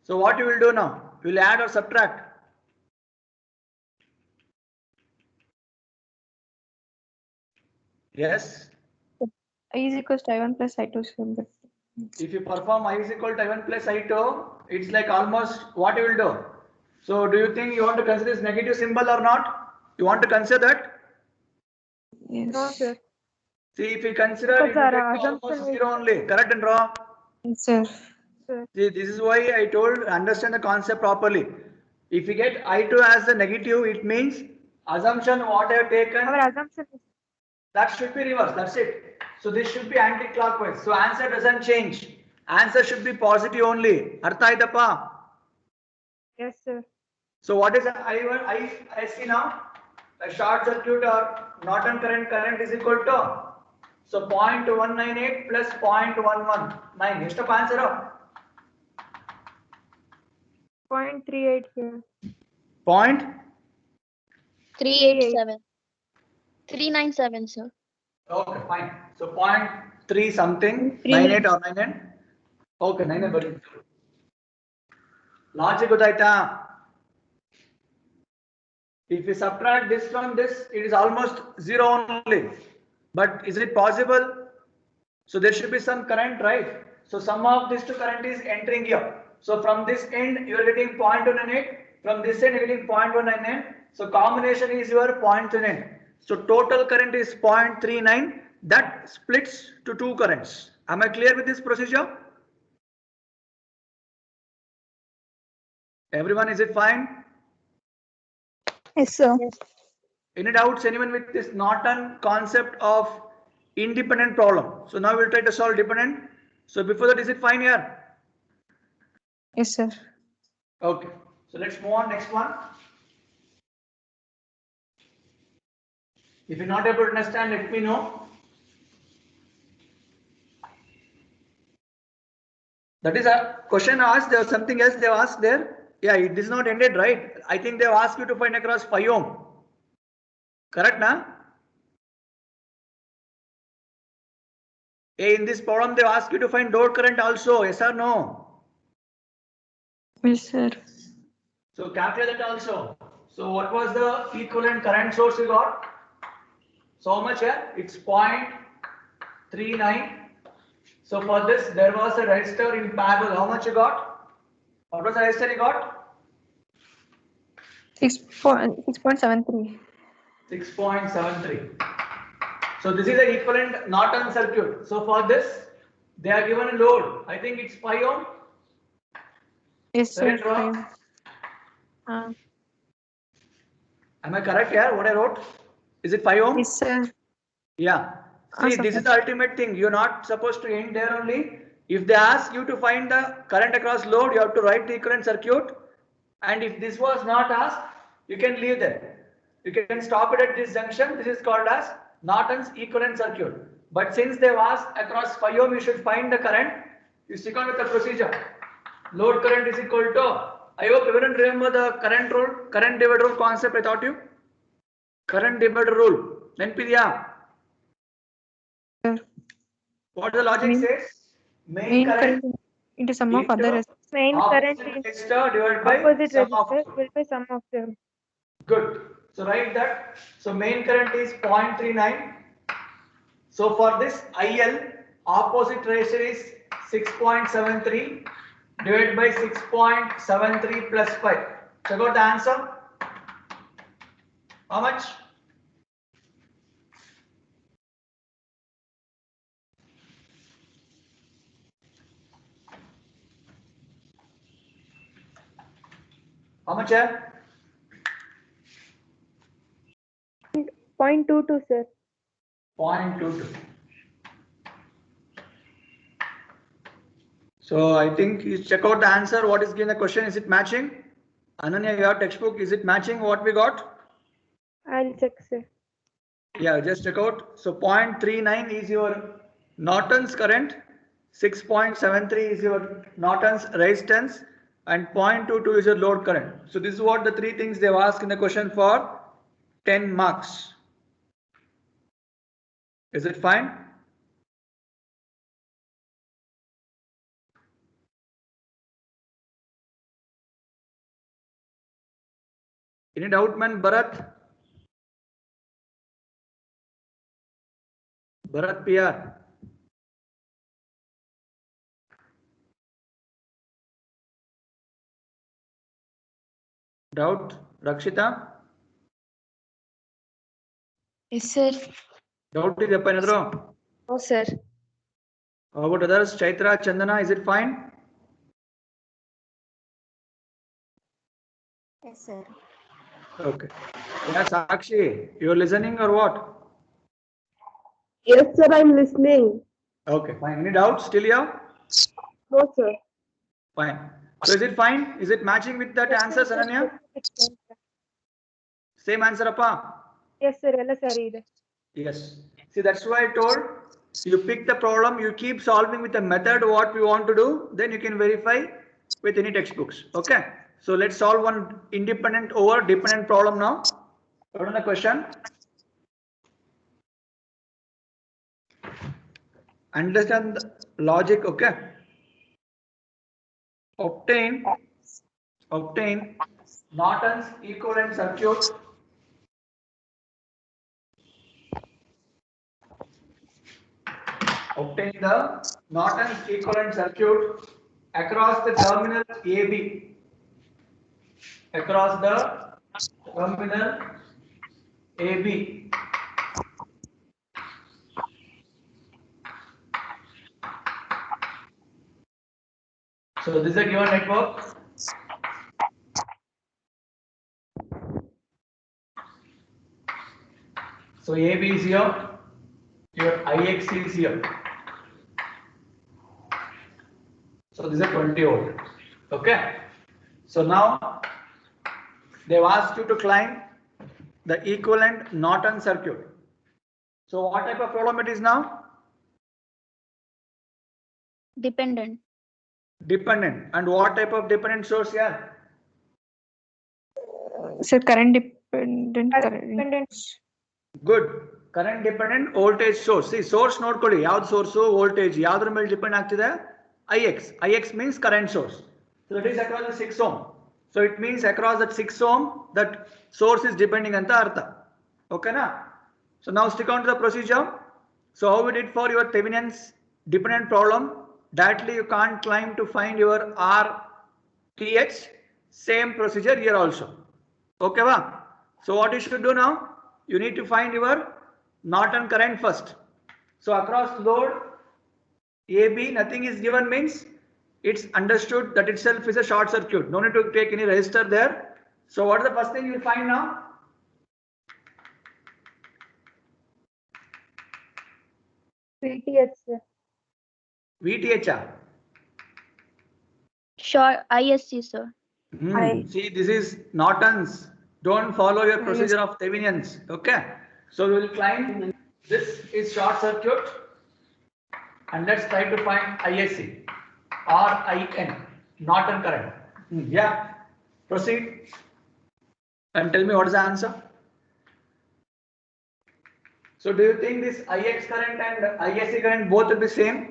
Speaker 1: So what you will do now? You will add or subtract? Yes.
Speaker 2: I is equals to I1 plus I2. sir, but
Speaker 1: If you perform I is equal to I1 plus I2, it's like almost what you will do. So do you think you want to consider this negative symbol or not? You want to consider that?
Speaker 2: yes.
Speaker 3: No, sir.
Speaker 1: See, if you consider it,
Speaker 3: Because
Speaker 1: will
Speaker 3: our
Speaker 1: get
Speaker 3: assumption
Speaker 1: almost
Speaker 3: is-
Speaker 1: 0 only. Correct and wrong?
Speaker 2: Yes, sir.
Speaker 3: Sir.
Speaker 1: See, this is why I told understand the concept properly. If you get I2 as the negative, it means assumption what I have taken,
Speaker 3: Our assumption is
Speaker 1: that should be reversed. That's it. So this should be anti-clockwise. So answer doesn't change. Answer should be positive only. Artha aitappa?
Speaker 3: Yes, sir.
Speaker 1: So what is I see now? A short circuit or Norton current is equal to, so 0.198 plus 0.119. ಎಷ್ಟು answer?
Speaker 3: 0.38 here.
Speaker 1: Point
Speaker 5: 387. 397, sir.
Speaker 1: Okay, fine. So 0.3 something,
Speaker 3: 3.
Speaker 1: 98 or 99. Okay, 99. Logic gotaita. If you subtract this from this, it is almost 0 only. But is it possible? So there should be some current, right? So sum of these two current is entering here. So from this end, you are getting 0.198. From this end, you are getting 0.199. So combination is your 0.39. So total current is 0.39. That splits to two currents. Am I clear with this procedure? Everyone, is it fine?
Speaker 3: Yes, sir.
Speaker 1: Any doubts, anyone, with this Norton concept of independent problem? So now we'll try to solve dependent. So before that, is it fine here?
Speaker 2: Yes, sir.
Speaker 1: Okay. So let's move on next one. If you're not able to understand, let me know. That is a question asked. There was something else they asked there. Yeah, it is not ended, right? I think they asked you to find across 5 ohm. Correct, na? In this problem, they ask you to find load current also. Yes or no?
Speaker 2: Yes, sir.
Speaker 1: So calculate that also. So what was the equivalent current source you got? So how much here? It's 0.39. So for this, there was a resistor in parallel. How much you got? What was the resistor you got?
Speaker 2: 6.73.
Speaker 1: 6.73. So this is the equivalent Norton circuit. So for this, they are given a load. I think it's 5 ohm.
Speaker 2: Yes, sir.
Speaker 1: Correct, Rob?
Speaker 2: Uh,
Speaker 1: Am I correct here? What I wrote? Is it 5 ohm?
Speaker 2: yes, sir.
Speaker 1: Yeah. See, this is the ultimate thing. You're not supposed to end there only. If they ask you to find the current across load, you have to write the equivalent circuit. And if this was not asked, you can leave there. You can stop it at this junction. This is called as Norton's equivalent circuit. But since they've asked across 5 ohm, you should find the current. You stick on with the procedure. Load current is equal to, I hope everyone remember the current rule, current divider rule concept I taught you. Current divider rule. Nenpidiya.
Speaker 2: Sir.
Speaker 1: What the logic says?
Speaker 2: Main current into sum of other resistors.
Speaker 3: Main current
Speaker 1: opposite
Speaker 3: is
Speaker 1: resistor divided by
Speaker 3: opposite
Speaker 1: sum of.
Speaker 3: resistor divided by sum of them.
Speaker 1: Good. So write that. So main current is 0.39. So for this IL, opposite resistor is 6.73 divided by 6.73 plus 5. Check out the answer. How much? How much?
Speaker 3: 0.22, sir.
Speaker 1: 0.22. So I think you check out the answer. What is given the question? Is it matching? Ananya, your textbook, is it matching what we got?
Speaker 3: I'll check, sir.
Speaker 1: Yeah, just check out. So 0.39 is your Norton's current, 6.73 is your Norton's resistance, and 0.22 is your load current. So this is what the three things they've asked in the question for 10 marks. Is it fine? Any doubt, man? Bharat? Bharat PR? Doubt? Rakshita?
Speaker 5: Yes, sir.
Speaker 1: Doubt is up another.
Speaker 5: No, sir.
Speaker 1: How about others? Chaitra, Chandana, is it fine?
Speaker 6: Yes, sir.
Speaker 1: Okay. Yeah, Sakshi, you're listening or what?
Speaker 3: Yes, sir, I'm listening.
Speaker 1: Okay, fine. Any doubts still here?
Speaker 3: No, sir.
Speaker 1: Fine. So is it fine? Is it matching with that answer, Sananya? Same answer, Appa?
Speaker 3: Yes, sir. Ella sari ide.
Speaker 1: Yes. See, that's why I told you pick the problem, you keep solving with the method what we want to do, then you can verify with any textbooks. Okay. So let's solve one independent over dependent problem now. What is the question? Understand the logic, okay? Obtain Norton's equivalent circuit. Obtain the Norton's equivalent circuit across the terminal AB. Across the terminal AB. So this is a given network. So AB is here, your IX is here. So this is a 20 volt. Okay. So now they've asked you to climb the equivalent Norton circuit. So what type of problem it is now?
Speaker 5: Dependent.
Speaker 1: Dependent. And what type of dependent source here?
Speaker 2: Sir, current dependent.
Speaker 1: Good. Current dependent voltage source. See, source node kodi yav source voltage yadr mele depend agtide IX. IX means current source. So that is across the 6 ohm. So it means across that 6 ohm that source is depending anta artha. Okay na? So now stick on to the procedure. So how we did for your Thevenin's dependent problem? Directly you can't climb to find your RTH. Same procedure here also. Okay va? So what you should do now? You need to find your Norton current first. So across load AB, nothing is given means it's understood that itself is a short circuit. No need to take any resistor there. So what is the first thing you will find now?
Speaker 3: VTH, sir.
Speaker 1: VTH.
Speaker 5: Short ISC, sir.
Speaker 1: See, this is Norton's. Don't follow your procedure of Thevenin's. Okay. So we will climb. This is short circuit. And let's try to find ISC or IN, Norton current. Yeah. Proceed. And tell me what is the answer. So do you think this IX current and ISC current both will be same?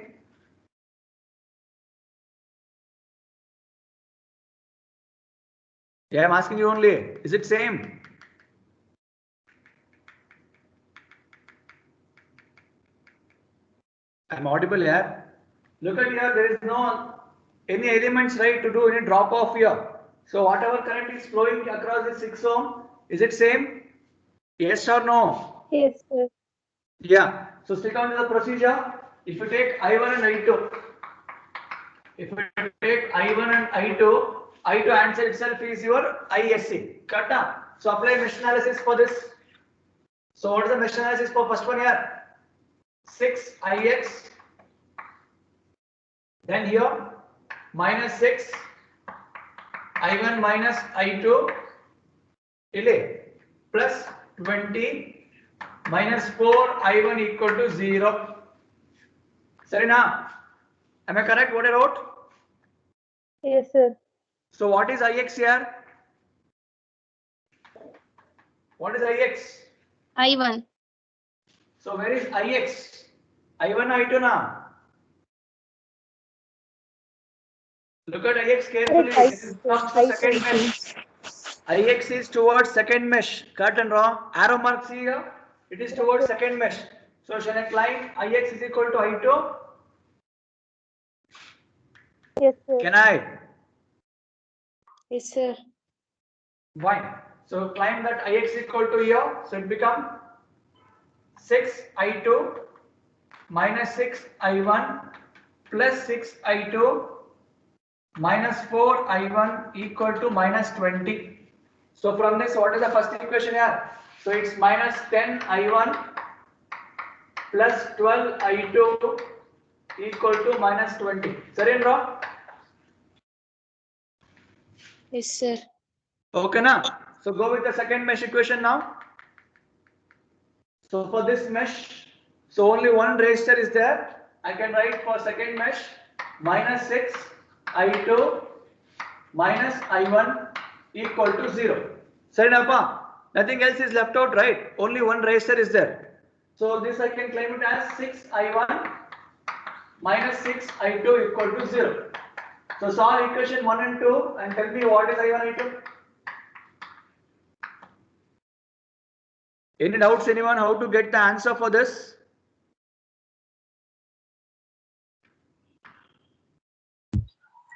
Speaker 1: Yeah, I'm asking you only. Is it same? I'm audible here. Look at here, there is no any elements right to do any drop off here. So whatever current is flowing across the 6 ohm, is it same? Yes or no?
Speaker 3: Yes, sir.
Speaker 1: Yeah. So stick on to the procedure. If you take I1 and I2, if you take I1 and I2, I2 answer itself is your ISC. Correct? So apply mesh analysis for this. So what is the mesh analysis for first one here? 6ix, then here minus 6 I1 minus I2 plus 20 minus 4 I1 equal to 0. Sarina, am I correct what I wrote?
Speaker 3: Yes, sir.
Speaker 1: So what is IX here? What is IX?
Speaker 5: I1.
Speaker 1: So where is IX? I1, I2 now. Look at IX carefully. This is comes to second mesh. IX is towards second mesh. Cut and raw. Arrow marks here. It is towards second mesh. So shall I climb IX is equal to I2?
Speaker 3: Yes, sir.
Speaker 1: Can I?
Speaker 3: Yes, sir.
Speaker 1: Fine. So climb that IX equal to here. So it become 6 I2 minus 6 I1 plus 6 I2 minus 4 I1 equal to minus 20. So from this, what is the first equation here? So it's minus 10 I1 plus 12 I2 equal to minus 20. Sarendra?
Speaker 5: Yes, sir.
Speaker 1: Okay, now. So go with the second mesh equation now. So for this mesh, so only one resistor is there. I can write for second mesh minus 6 I2 minus I1 equal to 0. Sarinappa, nothing else is left out, right? Only one resistor is there. So this I can claim it as 6 I1 minus 6 I2 equal to 0. So solve equation 1 and 2 and tell me what is I1 I2. Any doubts anyone how to get the answer for this?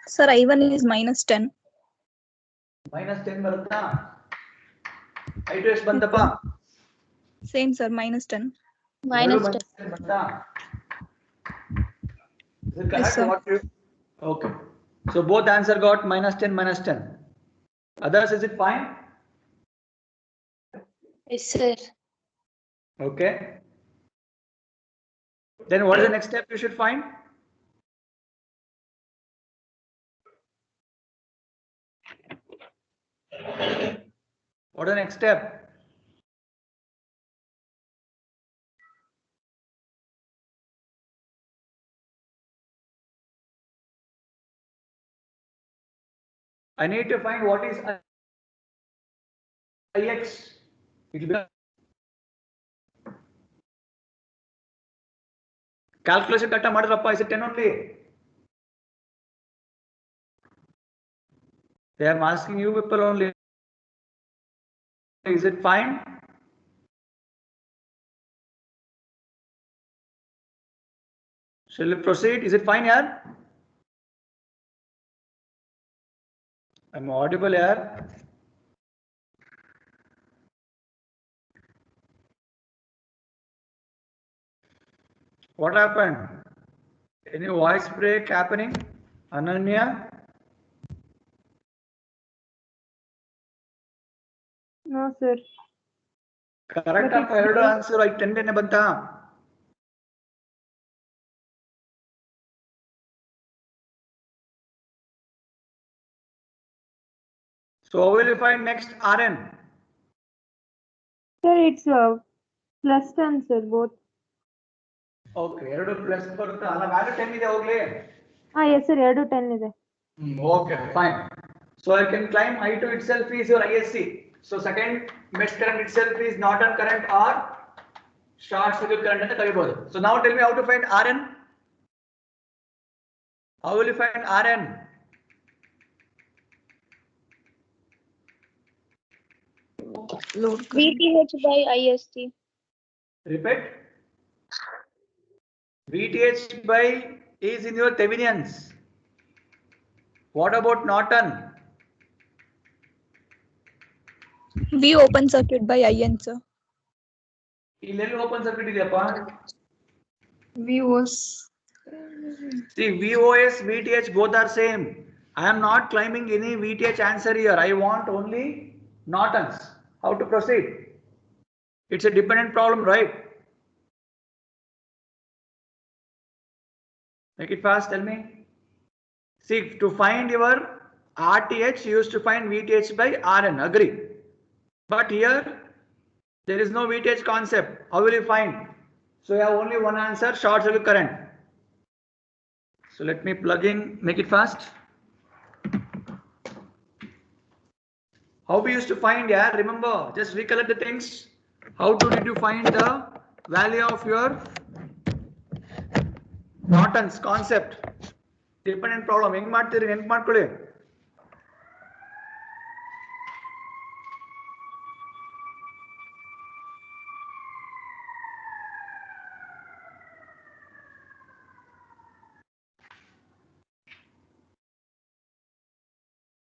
Speaker 6: Sir, I1 is minus 10.
Speaker 1: Minus 10 ಬರುತ್ತಾ? I2 ಎಷ್ಟು ಬಂತಪ್ಪ?
Speaker 6: Same, sir, minus 10.
Speaker 5: Minus 10.
Speaker 1: 10 ಬಂತಾ? Is it
Speaker 6: Yes,
Speaker 1: correct?
Speaker 6: sir.
Speaker 1: What you... Okay. So both answer got minus 10, minus 10. Others, is it fine?
Speaker 5: Yes, sir.
Speaker 1: Okay. Then what is the next step you should find? What is the next step? I need to find what is Ix. It will be calculation kata madrappa. Is it 10 only? They are asking you people only. Is it fine? Shall we proceed? Is it fine here? I'm audible here. What happened? Any voice break happening? Ananya?
Speaker 3: No, sir.
Speaker 1: Correct
Speaker 3: But it's
Speaker 1: ಎರಡು
Speaker 3: not.
Speaker 1: Answer I 10 ಬಂತಾ? So how will you find next Rn?
Speaker 3: Sir, it's plus 10, sir, both.
Speaker 1: Okay, ಎರಡು plus ಬರುತ್ತಾ? ಅಲ್ಲ value 10 ಇದೆ ಹೋಗ್ಲಿ.
Speaker 3: Yes, sir, 10 ಇದೆ.
Speaker 1: Okay, fine. So I can claim I2 itself is your ISC. So second mesh current itself is Norton current or short circuit current ಅಂತ ಕರಿಬಹುದು. So now tell me how to find Rn. How will you find Rn?
Speaker 5: VTH by IST.
Speaker 1: Repeat. VTH by is in your Thevenins. What about Norton?
Speaker 6: V open circuit by IN, sir.
Speaker 1: ಇಲ್ಲೆಲ್ಲಿ open circuit ಇದೆಯಪ್ಪ?
Speaker 2: V was
Speaker 1: See, VOS, VTH both are same. I am not claiming any VTH answer here. I want only Nortons. How to proceed? It's a dependent problem, right? Make it fast, tell me. See, to find your RTH, you used to find VTH by RN, agree. But here, there is no VTH concept. How will you find? So you have only one answer, short circuit current. So let me plug in, make it fast. How we used to find, yeah, remember, just recollect the things. How did you find the value of your Norton's concept? Dependent problem. ಹೆಂಗ್ ಮಾಡ್ತೀರಿ ನೆನ್ಪು ಮಾಡ್ಕೊಳ್ಳಿ.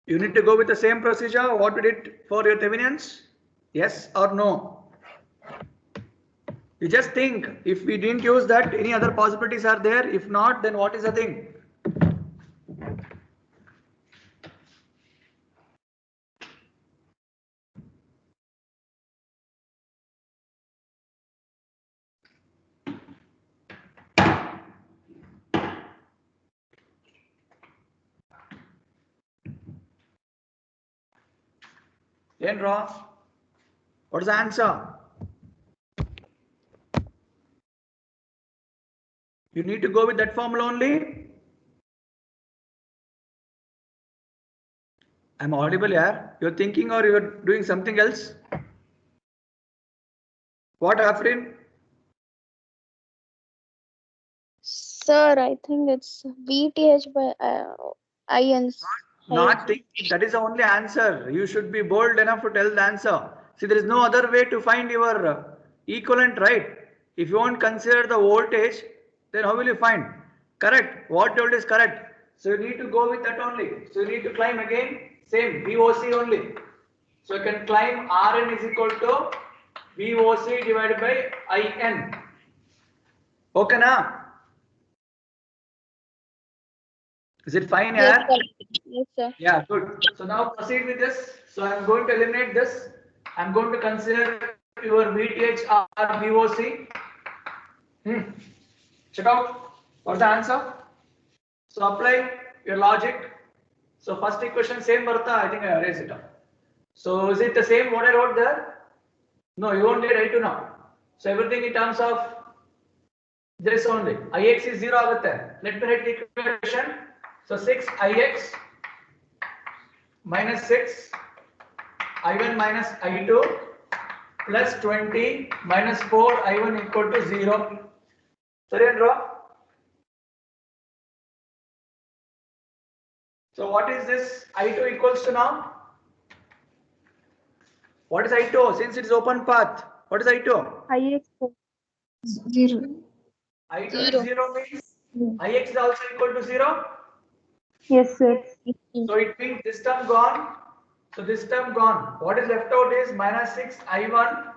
Speaker 1: You need to go with the same procedure what we did for your Thevenins? Yes or no? You just think, if we didn't use that, any other possibilities are there? If not, then what is the thing? Raw? What is the answer? You need to go with that formula only. I'm audible here. You're thinking or you're doing something else? What, Afrin?
Speaker 5: Sir, I think it's VTH by INs.
Speaker 1: Not thinking. That is the only answer. You should be bold enough to tell the answer. See, there is no other way to find your equivalent, right? If you won't consider the voltage, then how will you find? Correct. What told is correct. So you need to go with that only. So you need to climb again. Same VOC only. So you can climb Rn is equal to VOC divided by IN. Okay, na? Is it fine,
Speaker 5: Yes,
Speaker 1: yaar?
Speaker 5: sir. Yes, sir.
Speaker 1: Yeah, good. So now proceed with this. So I'm going to eliminate this. I'm going to consider your VTH or VOC. Check out. What's the answer? So apply your logic. So first equation same Bertha. I think I erased it up. So is it the same what I wrote there? No, you won't get right to now. So everything in terms of this only. Ix is 0 agutte. Let me write the equation. So 6 Ix minus 6 I1 minus I2 plus 20 minus 4 I1 equal to 0. Sorry, and draw. So what is this I2 equals to now? What is I2? Since it is open path, what is I2?
Speaker 3: Ix.
Speaker 2: 0.
Speaker 1: I2 is 0 means Ix is also equal to 0.
Speaker 3: Yes, sir.
Speaker 1: So it means this term gone. So this term gone. What is left out is minus 6 I1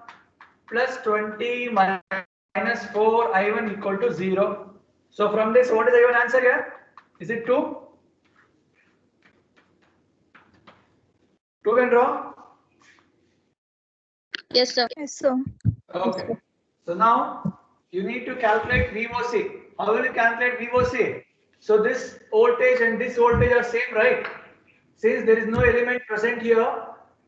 Speaker 1: plus 20 minus 4 I1 equal to 0. So from this, what is the given answer here? Is it 2? 2 can draw?
Speaker 5: Yes, sir.
Speaker 6: Yes, sir.
Speaker 1: Okay. So now you need to calculate VOC. How will you calculate VOC? So this voltage and this voltage are same, right? Since there is no element present here,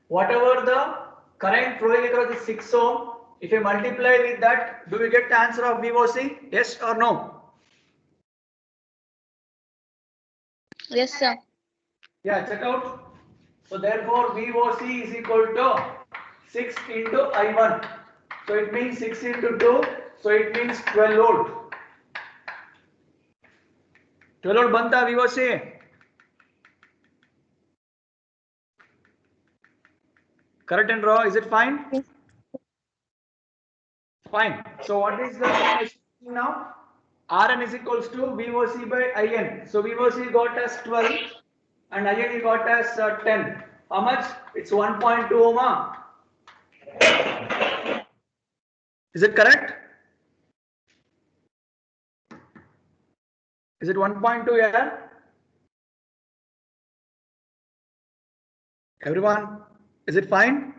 Speaker 1: whatever the current flowing across the 6 ohm, if you multiply with that, do we get the answer of VOC? Yes or no?
Speaker 5: Yes, sir.
Speaker 1: Yeah, check out. So therefore VOC is equal to 6 into I1. So it means 6 into 2. So it means 12 volt. 12 volt banta VOC. Correct and raw. Is it fine?
Speaker 3: Yes.
Speaker 1: Fine. So what is the equation now? Rn is equals to VOC by IN. So VOC got as 12 and IN got as 10. How much? It's 1.2 ohm. Is it correct? Is it 1.2 here? Everyone, is it fine?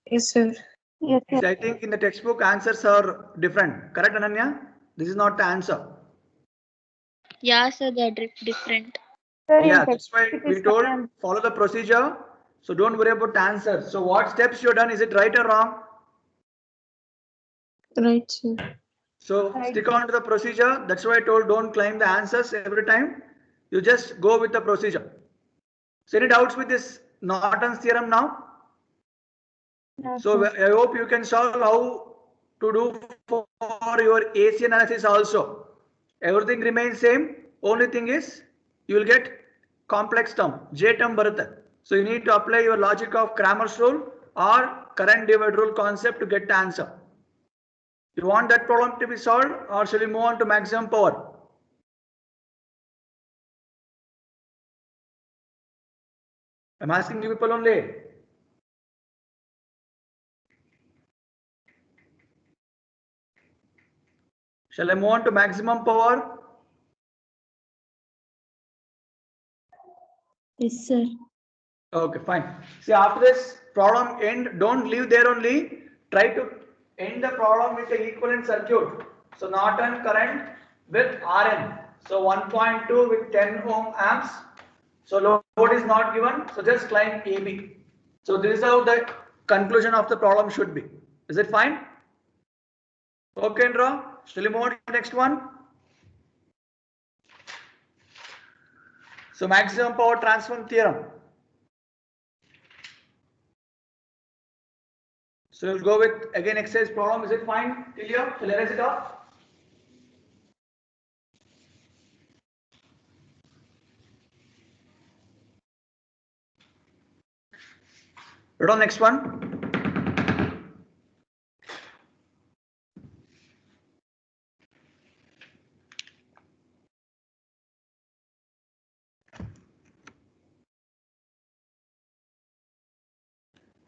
Speaker 2: Yes, sir.
Speaker 3: Yes, sir.
Speaker 1: I think in the textbook answers are different. Correct, Ananya? This is not the answer.
Speaker 5: Yeah, sir, they're different.
Speaker 3: Sir,
Speaker 1: Yeah,
Speaker 3: in
Speaker 1: that's why
Speaker 3: text it
Speaker 1: we
Speaker 3: is
Speaker 1: told
Speaker 3: fine.
Speaker 1: follow the procedure. So don't worry about the answer. So what steps you done? Is it right or wrong?
Speaker 2: Right, sir.
Speaker 1: So
Speaker 3: Right.
Speaker 1: stick on to the procedure. That's why I told don't claim the answers every time. You just go with the procedure. So any doubts with this Norton's theorem now?
Speaker 3: No,
Speaker 1: So
Speaker 3: sir.
Speaker 1: I hope you can solve how to do for your AC analysis also. Everything remains same. Only thing is you will get complex term, J term barata. So you need to apply your logic of Cramer's rule or current divided rule concept to get the answer. You want that problem to be solved or shall we move on to maximum power? I'm asking you people only. Shall I move on to maximum power?
Speaker 2: Yes, sir.
Speaker 1: Okay, fine. See, after this problem end, don't leave there only. Try to end the problem with the equivalent circuit. So Norton current with Rn. So 1.2 with 10 ohm amps. So load is not given. So just climb AB. So this is how the conclusion of the problem should be. Is it fine? Okay, Indra. Shall we move on to the next one? So maximum power transfer theorem. So we'll go with again exercise problem. Is it fine till here? Shall I erase it off? Put on next one.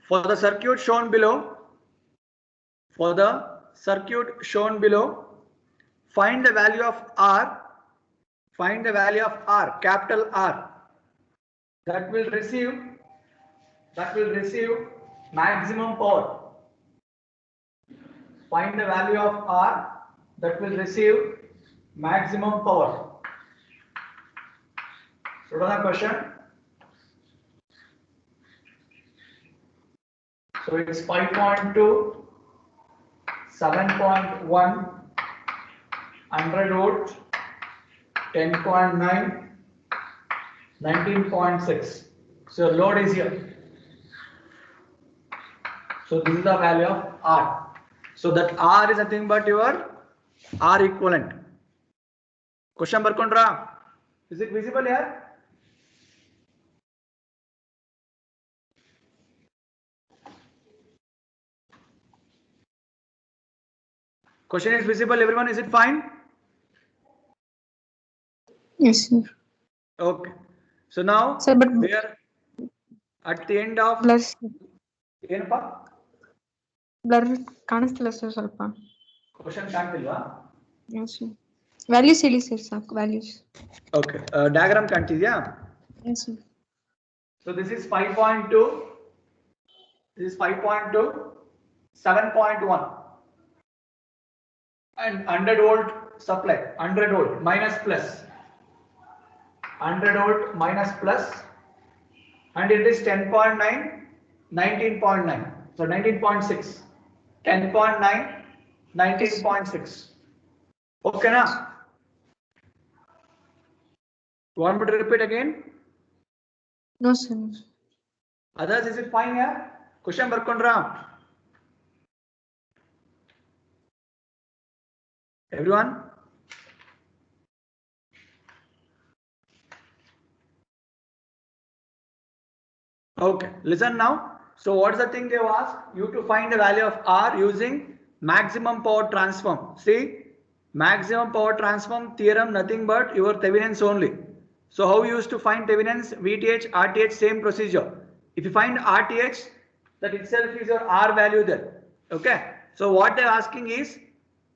Speaker 1: For the circuit shown below, find the value of R, capital R, that will receive maximum power. Find the value of R that will receive maximum power. So what is the question? So it's 5.2, 7.1, 100 volt, 10.9, 19.6. So load is here. So this is the value of R. So that R is nothing but your R equivalent. Question barkondra. Is it visible here? Question is visible, everyone. Is it fine?
Speaker 6: Yes, sir.
Speaker 1: Okay. So now
Speaker 6: Sir, but
Speaker 1: we are at the end of
Speaker 6: blur ಕಾಣಿಸ್ತಿಲ್ಲ sir ಸ್ವಲ್ಪ.
Speaker 1: Question ಕಾಣ್ತಿಲ್ವಾ?
Speaker 6: Yes, sir. Values ಹೇಳಿ sir ಸಾಕು values.
Speaker 1: Okay. Diagram ಕಾಣ್ತಿದ್ಯಾ?
Speaker 6: Yes, sir.
Speaker 1: So this is 5.2. This is 5.2, 7.1. And 100 volt supply, 100 volt minus plus, 100 volt minus plus, and it is 10.9, 19.9. So 19.6, 10.9, 19.6. Okay, now. You want me to repeat again?
Speaker 6: No, sir.
Speaker 1: Others, is it fine here? Question barkondra. Everyone? Okay, listen now. So what is the thing they have asked? You to find the value of R using maximum power transform. See, maximum power transform theorem, nothing but your Thevenin's only. So how you used to find Thevenin's? VTH, RTH, same procedure. If you find RTH, that itself is your R value there. Okay. So what they are asking is,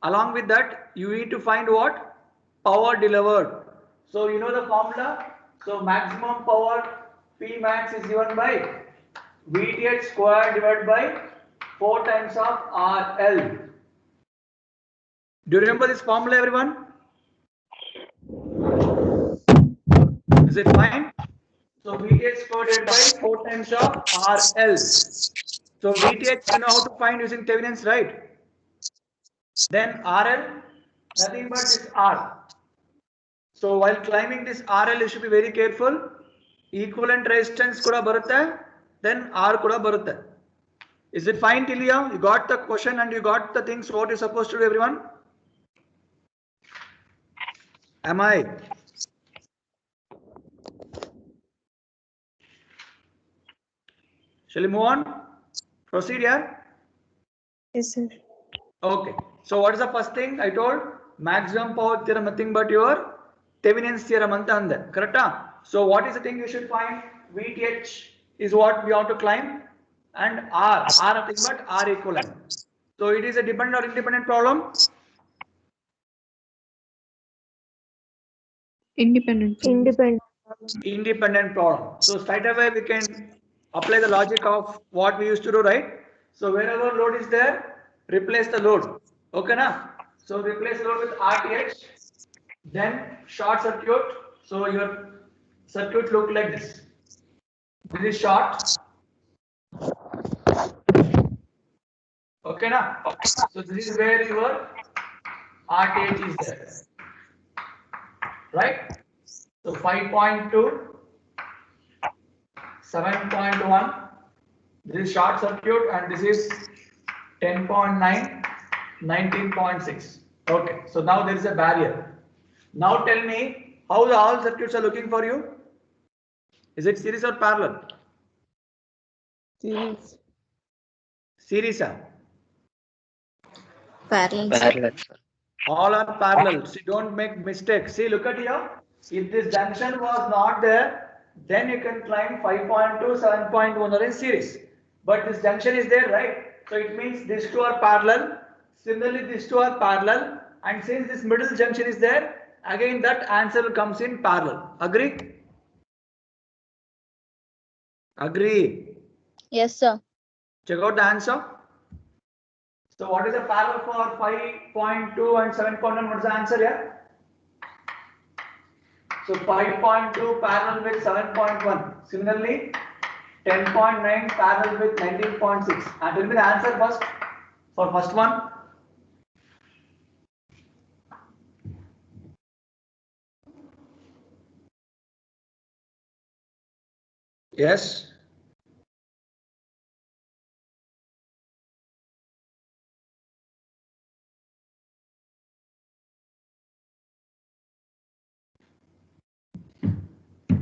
Speaker 1: along with that, you need to find what? Power delivered. So you know the formula. So maximum power P max is given by VTH square divided by 4 times of RL. Do you remember this formula, everyone? Is it fine? So VTH square divided by 4 times of RL. So VTH you know how to find using Thevenin's, right? Then RL, nothing but this R. So while climbing this RL, you should be very careful. Equivalent resistance kuda barutte, then R kuda barutte. Is it fine till here? You got the question and you got the things what you're supposed to do, everyone? Am I? Shall we move on? Proceed here.
Speaker 6: Yes, sir.
Speaker 1: Okay. So what is the first thing I told? Maximum power theorem, nothing but your Thevenin's theorem anta ande. Correct? So what is the thing you should find? VTH is what we want to climb, and R nothing but R equivalent. So it is a dependent or independent problem?
Speaker 6: Independent.
Speaker 1: Independent problem. So straight away we can apply the logic of what we used to do, right? So wherever load is there, replace the load. Okay, na? So replace load with RTH, then short circuit. So your circuit look like this. This is short. Okay, now. So this is where your RTH is there. Right? So 5.2, 7.1. This is short circuit and this is 10.9, 19.6. Okay, so now there is a barrier. Now tell me how the all circuits are looking for you. Is it series or parallel?
Speaker 7: Series.
Speaker 1: Series.
Speaker 5: Parallel.
Speaker 4: Parallel, sir.
Speaker 1: All are parallel. See, don't make mistake. See, look at here. If this junction was not there, then you can climb 5.2, 7.1 are in series. But this junction is there, right? So it means these two are parallel. Similarly, these two are parallel. And since this middle junction is there, again that answer comes in parallel. Agree? Agree.
Speaker 5: Yes, sir.
Speaker 1: Check out the answer. So what is the parallel for 5.2 and 7.1? What is the answer here? So 5.2 parallel with 7.1. Similarly, 10.9 parallel with 19.6. And tell me the answer first for first one. Yes.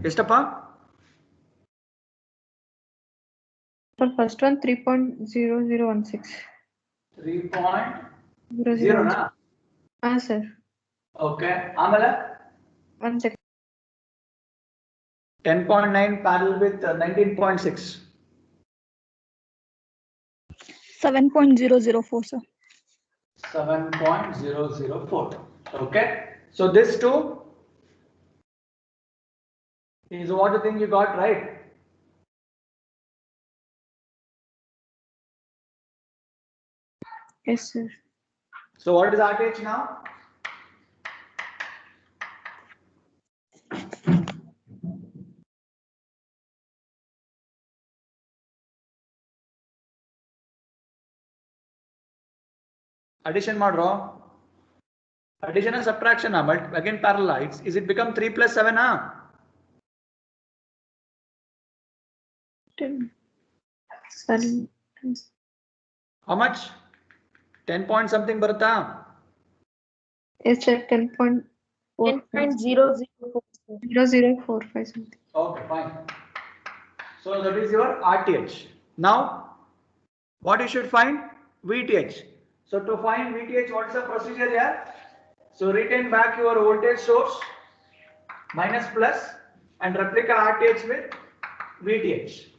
Speaker 1: Estapa?
Speaker 2: For first one, 3.0016.
Speaker 1: 3.0 na?
Speaker 2: Ah, sir.
Speaker 1: Okay. Amala?
Speaker 2: 1 second.
Speaker 1: 10.9 parallel with 19.6.
Speaker 6: 7.004, sir.
Speaker 1: 7.004. Okay. So this two is what you think you got right.
Speaker 2: Yes, sir.
Speaker 1: So what is RTH now? Addition modro. Addition and subtraction again parallel. Is it become 3 plus 7?
Speaker 2: 10. Sorry.
Speaker 1: How much? 10 point something barata.
Speaker 2: Yes, sir. 10.4. 0045 something.
Speaker 1: Okay, fine. So that is your RTH. Now, what you should find? VTH. So to find VTH, what is the procedure here? So return back your voltage source minus plus and replica RTH with VTH.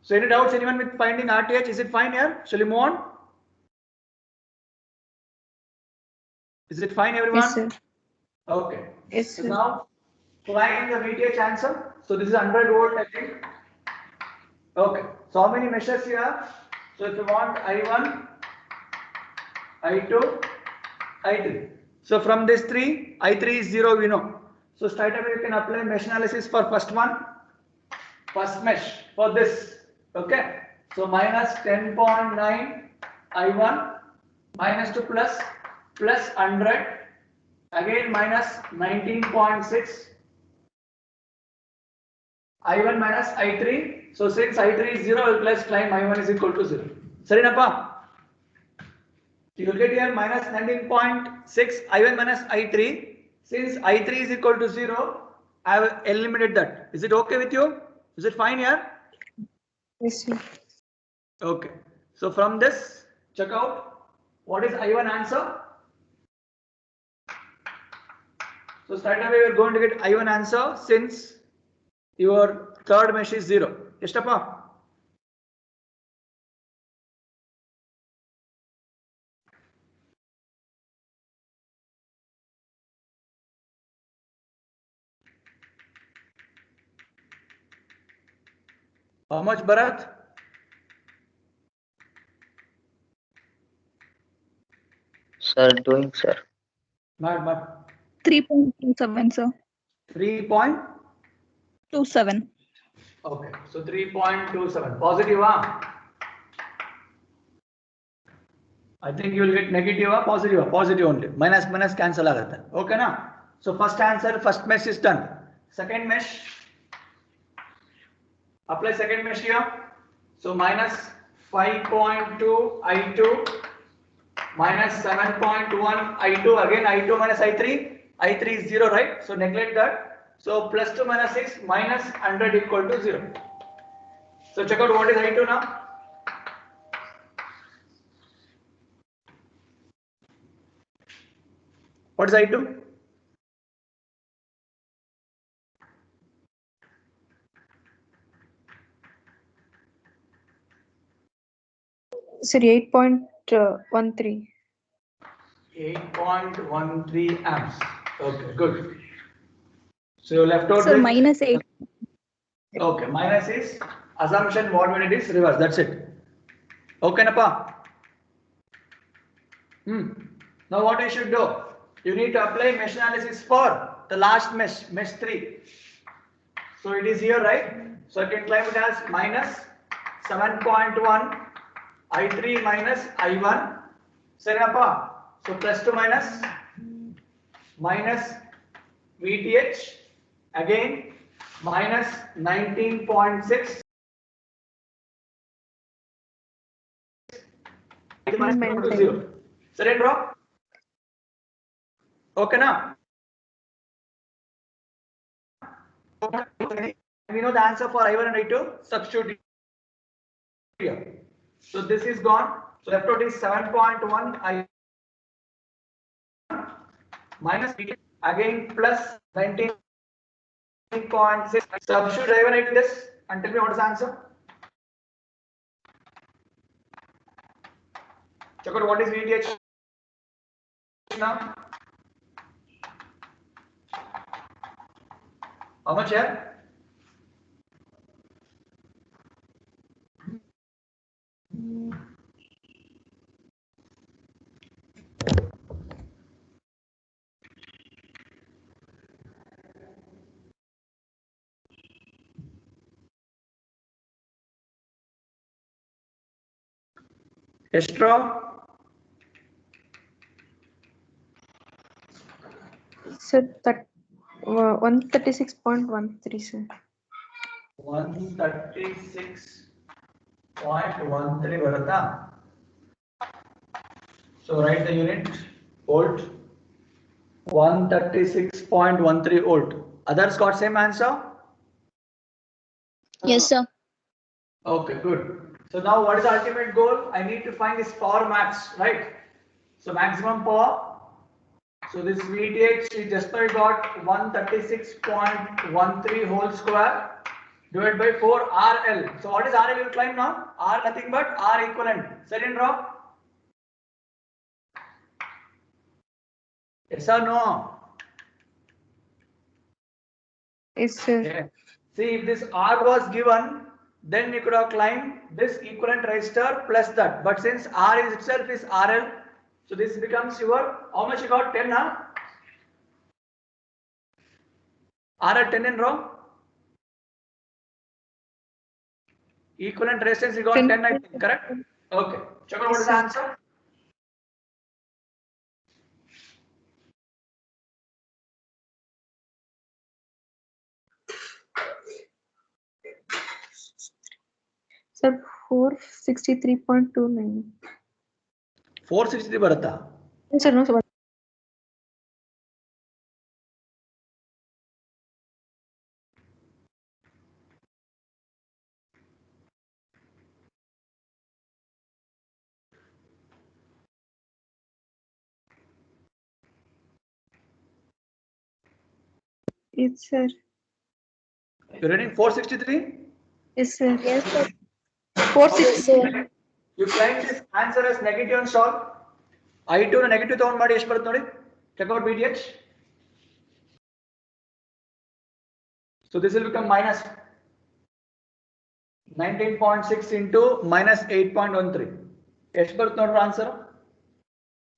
Speaker 1: So any doubts anyone with finding RTH? Is it fine here? Shall we move on? Is it fine everyone?
Speaker 2: Yes, sir.
Speaker 1: Okay.
Speaker 2: Yes,
Speaker 1: So
Speaker 2: sir.
Speaker 1: now find the VTH answer. So this is 100 volt I think. Okay. So how many meshes you have? So if you want I1, I2, I3. So from this 3, I3 is 0 we know. So straight away you can apply mesh analysis for first one. First mesh for this. Okay. So minus 10.9 I1 minus 2 plus 100 again minus 19.6 I1 minus I3. So since I3 is 0, let's claim I1 is equal to 0. Sarinappa? You will get here minus 19.6 I1 minus I3. Since I3 is equal to 0, I have eliminated that. Is it okay with you? Is it fine here?
Speaker 2: Yes, sir.
Speaker 1: Okay. So from this, check out what is I1 answer. So straight away we are going to get I1 answer since your third mesh is 0. Estapa? How much, Bharat?
Speaker 4: Sir, doing, sir.
Speaker 1: Not
Speaker 6: 3.27, sir.
Speaker 1: 3.27.
Speaker 6: 27.
Speaker 1: Okay, so 3.27. Positive, huh? I think you will get negative or positive? Positive only. Minus minus cancel agata. Okay na? So first answer, first mesh is done. Second mesh. Apply second mesh here. So minus 5.2 I2 minus 7.1 I2. Again I2 minus I3. I3 is 0, right? So neglect that. So plus 2 minus 6 minus 100 equal to 0. So check out what is I2 now. What is I2?
Speaker 2: Sir, 8.13.
Speaker 1: 8.13 amps. Okay, good. So you left out
Speaker 6: Sir,
Speaker 1: with
Speaker 6: minus 8.
Speaker 1: Okay, minus is assumption what when it is reverse. That's it. Okay, Napa. Now what you should do? You need to apply mesh analysis for the last mesh, mesh 3. So it is here, right? So I can claim it as minus 7.1 I3 minus I1. Napa. So plus to minus VTH again minus 19.6 minus to 0. Surrender. Okay now. We know the answer for I1 and I2. Substitute here. So this is gone. So left out is 7.1 I minus VTH again plus 19.6. Substitute I1 I2 this and tell me what is the answer. Check out what is VTH now. How much here? Extra.
Speaker 2: Sir, that 136.13, sir.
Speaker 1: 136.13 Bharata. So write the unit volt. 136.13 volt. Others got same answer?
Speaker 5: Yes, sir.
Speaker 1: Okay, good. So now what is the ultimate goal? I need to find this power max, right? So maximum power. So this VTH is just now got 136.13 whole square divided by 4 RL. So what is RL you claim now? R nothing but R equivalent. Second row. Yes or no?
Speaker 2: Yes, sir.
Speaker 1: Yeah. See, if this R was given, then you could have climbed this equivalent resistor plus that. But since R is itself is RL, so this becomes your, how much you got? 10, huh? RL 10 in row. Equivalent resistance you got 10, I think, correct? Okay. Check out what is the answer.
Speaker 2: Sir, 463.29.
Speaker 1: 463 Bharata.
Speaker 2: Sir, no, sir. Yes, sir.
Speaker 1: You're reading 463?
Speaker 2: Yes, sir.
Speaker 5: Yes, sir.
Speaker 2: 460.
Speaker 1: You claim this answer as negative and solve. I2 and negative ತಗೊಂಡು ಮಾಡಿ ಎಷ್ಟು ಬರುತ್ತೆ ನೋಡಿ. Check out VTH. So this will become minus 19.6 into minus 8.13. ಎಷ್ಟು ಬರುತ್ತೆ ನೋಡ್ರಿ answer.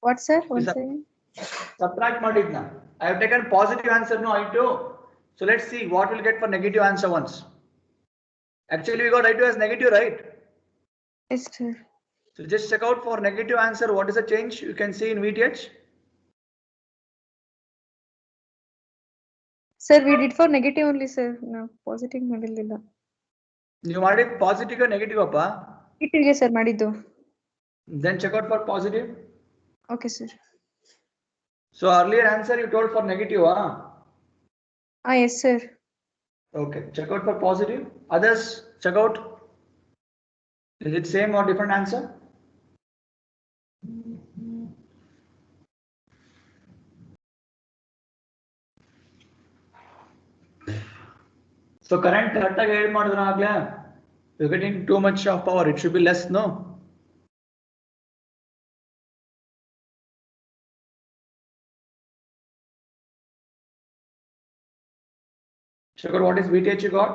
Speaker 2: What, sir? One second.
Speaker 1: Subtract ಮಾಡಿದ್ನ. I have taken positive answer no I2. So let's see what we'll get for negative answer once. Actually we got I2 as negative, right?
Speaker 2: Yes, sir.
Speaker 1: So just check out for negative answer. What is the change you can see in VTH?
Speaker 2: Sir, we did for negative only, sir. No, positive ಮಾಡಲಿಲ್ಲ.
Speaker 1: You ಮಾಡಿದ positive or negative appa?
Speaker 2: Negative sir ಮಾಡಿದ್ದು.
Speaker 1: Then check out for positive.
Speaker 2: Okay, sir.
Speaker 1: So earlier answer you told for negative, huh?
Speaker 2: Yes, sir.
Speaker 1: Okay, check out for positive. Others, check out. Is it same or different answer? So current correct ಆಗಿ add ಮಾಡಿದ್ರ ಆಗ್ಲೇ you're getting too much of power. It should be less, no? Check out what is VTH you got.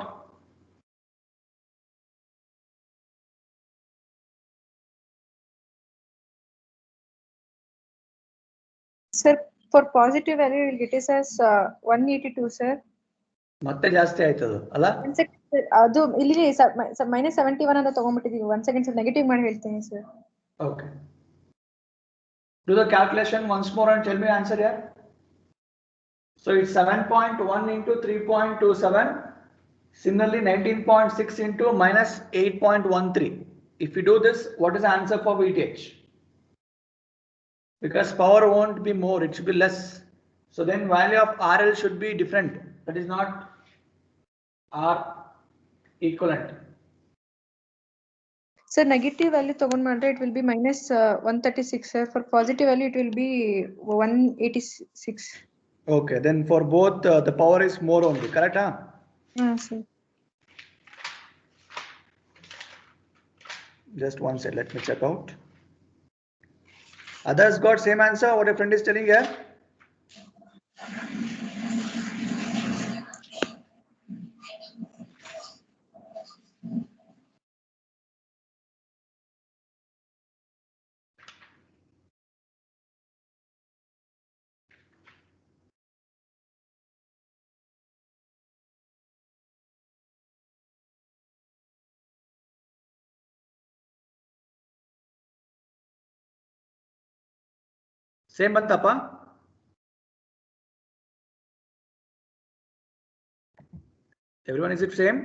Speaker 2: Sir, for positive value, we'll get it as 182, sir.
Speaker 1: ಮತ್ತೆ ಜಾಸ್ತಿ ಆಯ್ತದು ಅಲ್ಲ?
Speaker 2: 1 second, sir. ಅದು ಇಲ್ಲಿ -71 ಅಂತ ತಗೊಂಡ್ಬಿಟ್ಟಿದೀವಿ. 1 second, sir. Negative ಮಾಡಿ ಹೇಳ್ತೀನಿ, sir.
Speaker 1: Okay. Do the calculation once more and tell me answer here. So it's 7.1 into 3.27. Similarly, 19.6 into minus 8.13. If you do this, what is the answer for VTH? Because power won't be more, it should be less. So then value of RL should be different. That is not R equivalent.
Speaker 2: Sir, negative value ತಗೊಂಡ್ ಮಾಡ್ರೆ it will be -136, sir. For positive value, it will be 186.
Speaker 1: Okay, then for both the power is more only, correct? Huh?
Speaker 2: Sir.
Speaker 1: Just one second, let me check out. Others got same answer what a friend is telling here? Same bantappa? Everyone, is it same?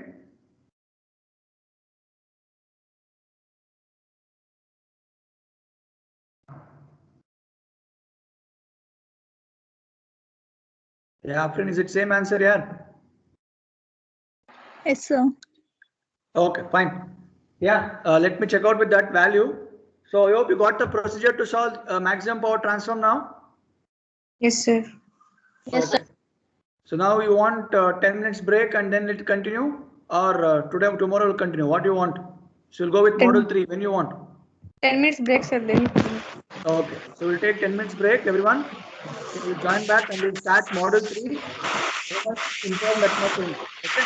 Speaker 1: Yeah, friend, is it same answer here?
Speaker 6: Yes, sir.
Speaker 1: Okay, fine. Yeah, let me check out with that value. So I hope you got the procedure to solve maximum power transform now.
Speaker 2: Yes, sir.
Speaker 5: Yes, sir.
Speaker 1: So now you want 10 minutes break and then it continue, or tomorrow will continue? What do you want? So we'll go with model 3 when you want.
Speaker 2: 10 minutes break, sir. Then.
Speaker 1: Okay, so we'll take 10 minutes break, everyone. So we'll join back and we'll start model 3. Inform that much only. Okay.